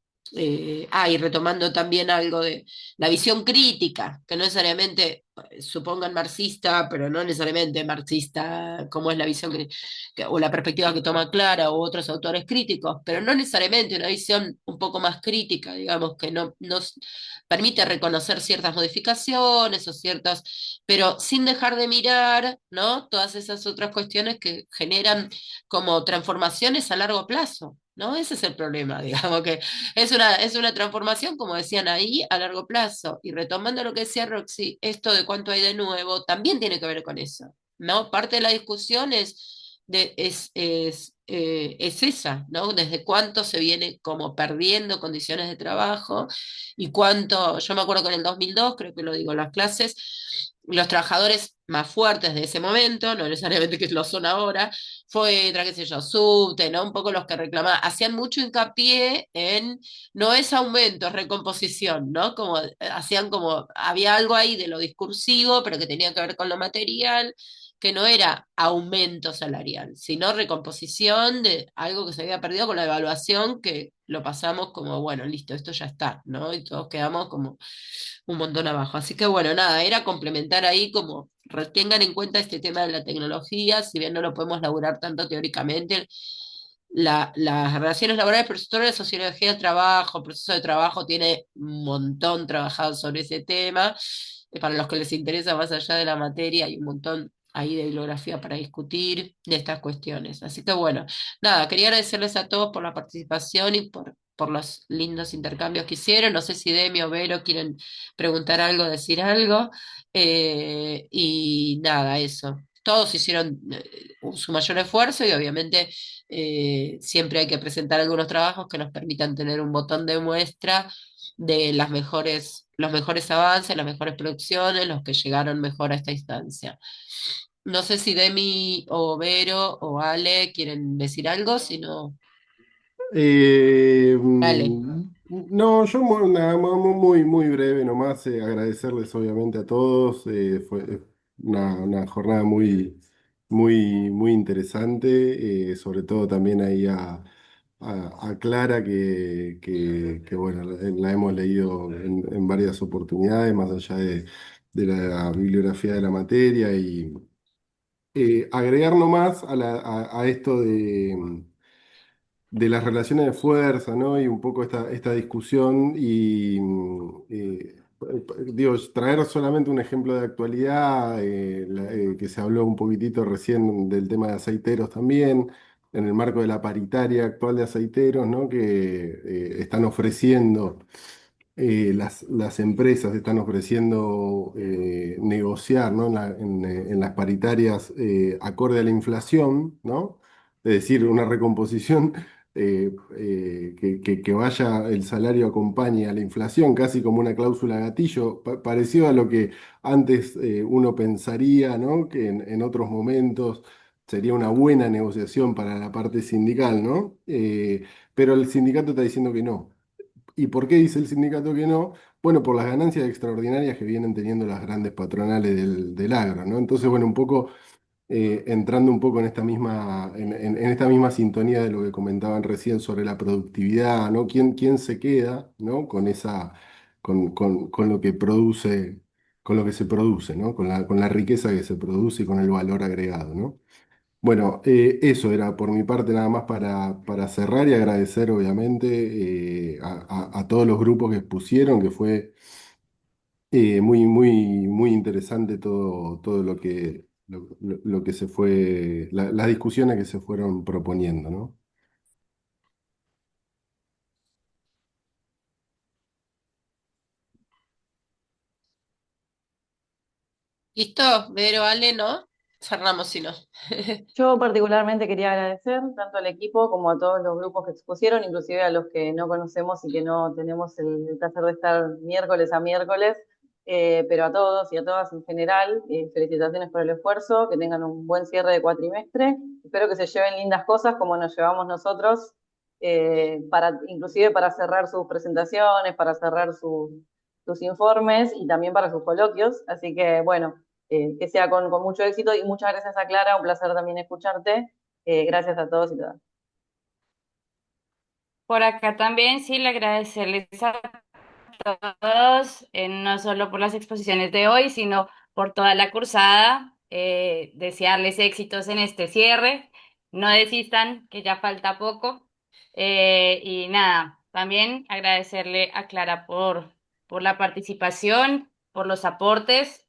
retomando también algo de la visión crítica, que no necesariamente supongan marxista, pero no necesariamente marxista, como es la visión o la perspectiva que toma Clara u otros autores críticos, pero no necesariamente una visión un poco más crítica, digamos, que no nos permite reconocer ciertas modificaciones o ciertas, pero sin dejar de mirar, ¿no? Todas esas otras cuestiones que generan como transformaciones a largo plazo. ¿No? Ese es el problema, digamos, que es una transformación, como decían ahí, a largo plazo. Y retomando lo que decía Roxy, esto de cuánto hay de nuevo, también tiene que ver con eso, ¿no? Parte de la discusión es es esa, ¿no? Desde cuánto se viene como perdiendo condiciones de trabajo y cuánto, yo me acuerdo que en el 2002, creo que lo digo en las clases, los trabajadores más fuertes de ese momento, no necesariamente que lo son ahora, fue, qué sé yo, subte, ¿no? Un poco los que reclamaban, hacían mucho hincapié en, no es aumento, es recomposición, ¿no? Como hacían como, había algo ahí de lo discursivo, pero que tenía que ver con lo material, que no era aumento salarial, sino recomposición de algo que se había perdido con la evaluación, que lo pasamos como, bueno, listo, esto ya está, ¿no? Y todos quedamos como un montón abajo. Así que bueno, nada, era complementar ahí como tengan en cuenta este tema de la tecnología, si bien no lo podemos laburar tanto teóricamente, las relaciones laborales, pero sobre la sociología del trabajo, el proceso de trabajo tiene un montón trabajado sobre ese tema. Para los que les interesa más allá de la materia, hay un montón ahí de bibliografía para discutir de estas cuestiones. Así que bueno, nada, quería agradecerles a todos por la participación y por los lindos intercambios que hicieron. No sé si Demi o Vero quieren preguntar algo, decir algo. Y nada, eso. Todos hicieron su mayor esfuerzo y obviamente siempre hay que presentar algunos trabajos que nos permitan tener un botón de muestra de los mejores avances, las mejores producciones, los que llegaron mejor a esta instancia. No sé si Demi o Vero o Ale quieren decir algo, si no, Eh, dale. no, yo nada, muy, muy breve nomás, agradecerles obviamente a todos. Fue una jornada muy, muy, muy interesante, sobre todo también ahí a Clara, que, bueno, la hemos leído en varias oportunidades, más allá de la bibliografía de la materia, y agregar nomás a esto de las relaciones de fuerza, ¿no? Y un poco esta discusión y, digo, traer solamente un ejemplo de actualidad, que se habló un poquitito recién del tema de aceiteros también, en el marco de la paritaria actual de aceiteros, ¿no? Que están ofreciendo las empresas están ofreciendo negociar, ¿no? En las paritarias acorde a la inflación, ¿no? Es decir, una recomposición que vaya el salario acompañe a la inflación, casi como una cláusula gatillo, parecido a lo que antes uno pensaría, ¿no? Que en otros momentos sería una buena negociación para la parte sindical, ¿no? Pero el sindicato está diciendo que no. ¿Y por qué dice el sindicato que no? Bueno, por las ganancias extraordinarias que vienen teniendo las grandes patronales del agro, ¿no? Entonces, bueno, un poco entrando un poco en esta en esta misma sintonía de lo que comentaban recién sobre la productividad, ¿no? ¿Quién se queda, ¿no? Con lo que produce, con lo que se produce, ¿no? Con la riqueza que se produce y con el valor agregado, ¿no? Bueno, eso era por mi parte nada más para cerrar y agradecer obviamente a todos los grupos que expusieron, que fue muy, muy, muy interesante todo lo que se fue, las discusiones que se fueron proponiendo, ¿no? ¿Listo? Vero, Ale, ¿no? Cerramos si no. Yo particularmente quería agradecer tanto al equipo como a todos los grupos que expusieron, inclusive a los que no conocemos y que no tenemos el placer de estar miércoles a miércoles, pero a todos y a todas en general, felicitaciones por el esfuerzo, que tengan un buen cierre de cuatrimestre, espero que se lleven lindas cosas como nos llevamos nosotros, inclusive para cerrar sus presentaciones, para cerrar sus informes y también para sus coloquios, así que bueno que sea con mucho éxito y muchas gracias a Clara, un placer también escucharte. Gracias a todos y todas. Por acá también sí le agradecerles a todos, no solo por las exposiciones de hoy, sino por toda la cursada, desearles éxitos en este cierre, no desistan, que ya falta poco, y nada, también agradecerle a Clara por la participación, por los aportes,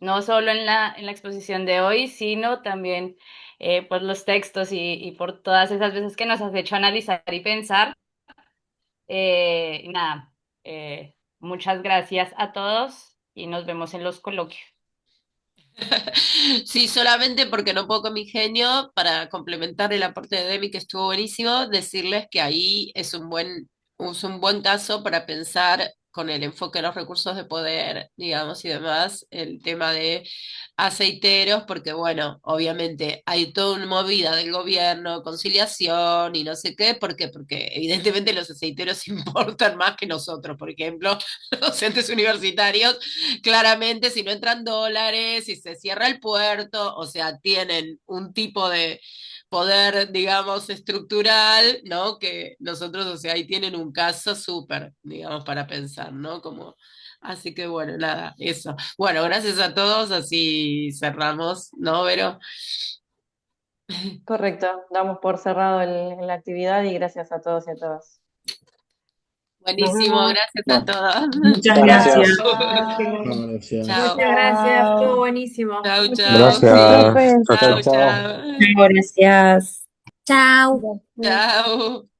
no solo en la exposición de hoy, sino también por los textos y por todas esas veces que nos has hecho analizar y pensar. Nada, muchas gracias a todos y nos vemos en los coloquios. Sí, solamente porque no puedo con mi genio, para complementar el aporte de Demi, que estuvo buenísimo, decirles que ahí es un buen caso para pensar con el enfoque de los recursos de poder, digamos, y demás, el tema de aceiteros, porque bueno, obviamente hay toda una movida del gobierno, conciliación y no sé qué, ¿por qué? Porque evidentemente los aceiteros importan más que nosotros, por ejemplo, los docentes universitarios, claramente si no entran dólares, si se cierra el puerto, o sea, tienen un tipo de poder, digamos, estructural, ¿no? Que nosotros, o sea, ahí tienen un caso súper, digamos, para pensar, ¿no? Como, así que bueno, nada, eso. Bueno, gracias a todos, así cerramos, ¿no, Vero? Correcto, damos por cerrado la actividad y gracias a todos y a todas. Nos Buenísimo, vemos. gracias a todos. Muchas Gracias. gracias. Chao. Gracias. Chao, Muchas gracias, estuvo buenísimo. chao, Muchas chao. gracias, Gracias. profe. Chao, Chao, chao. chao. Gracias. Chao. Gracias. Chao.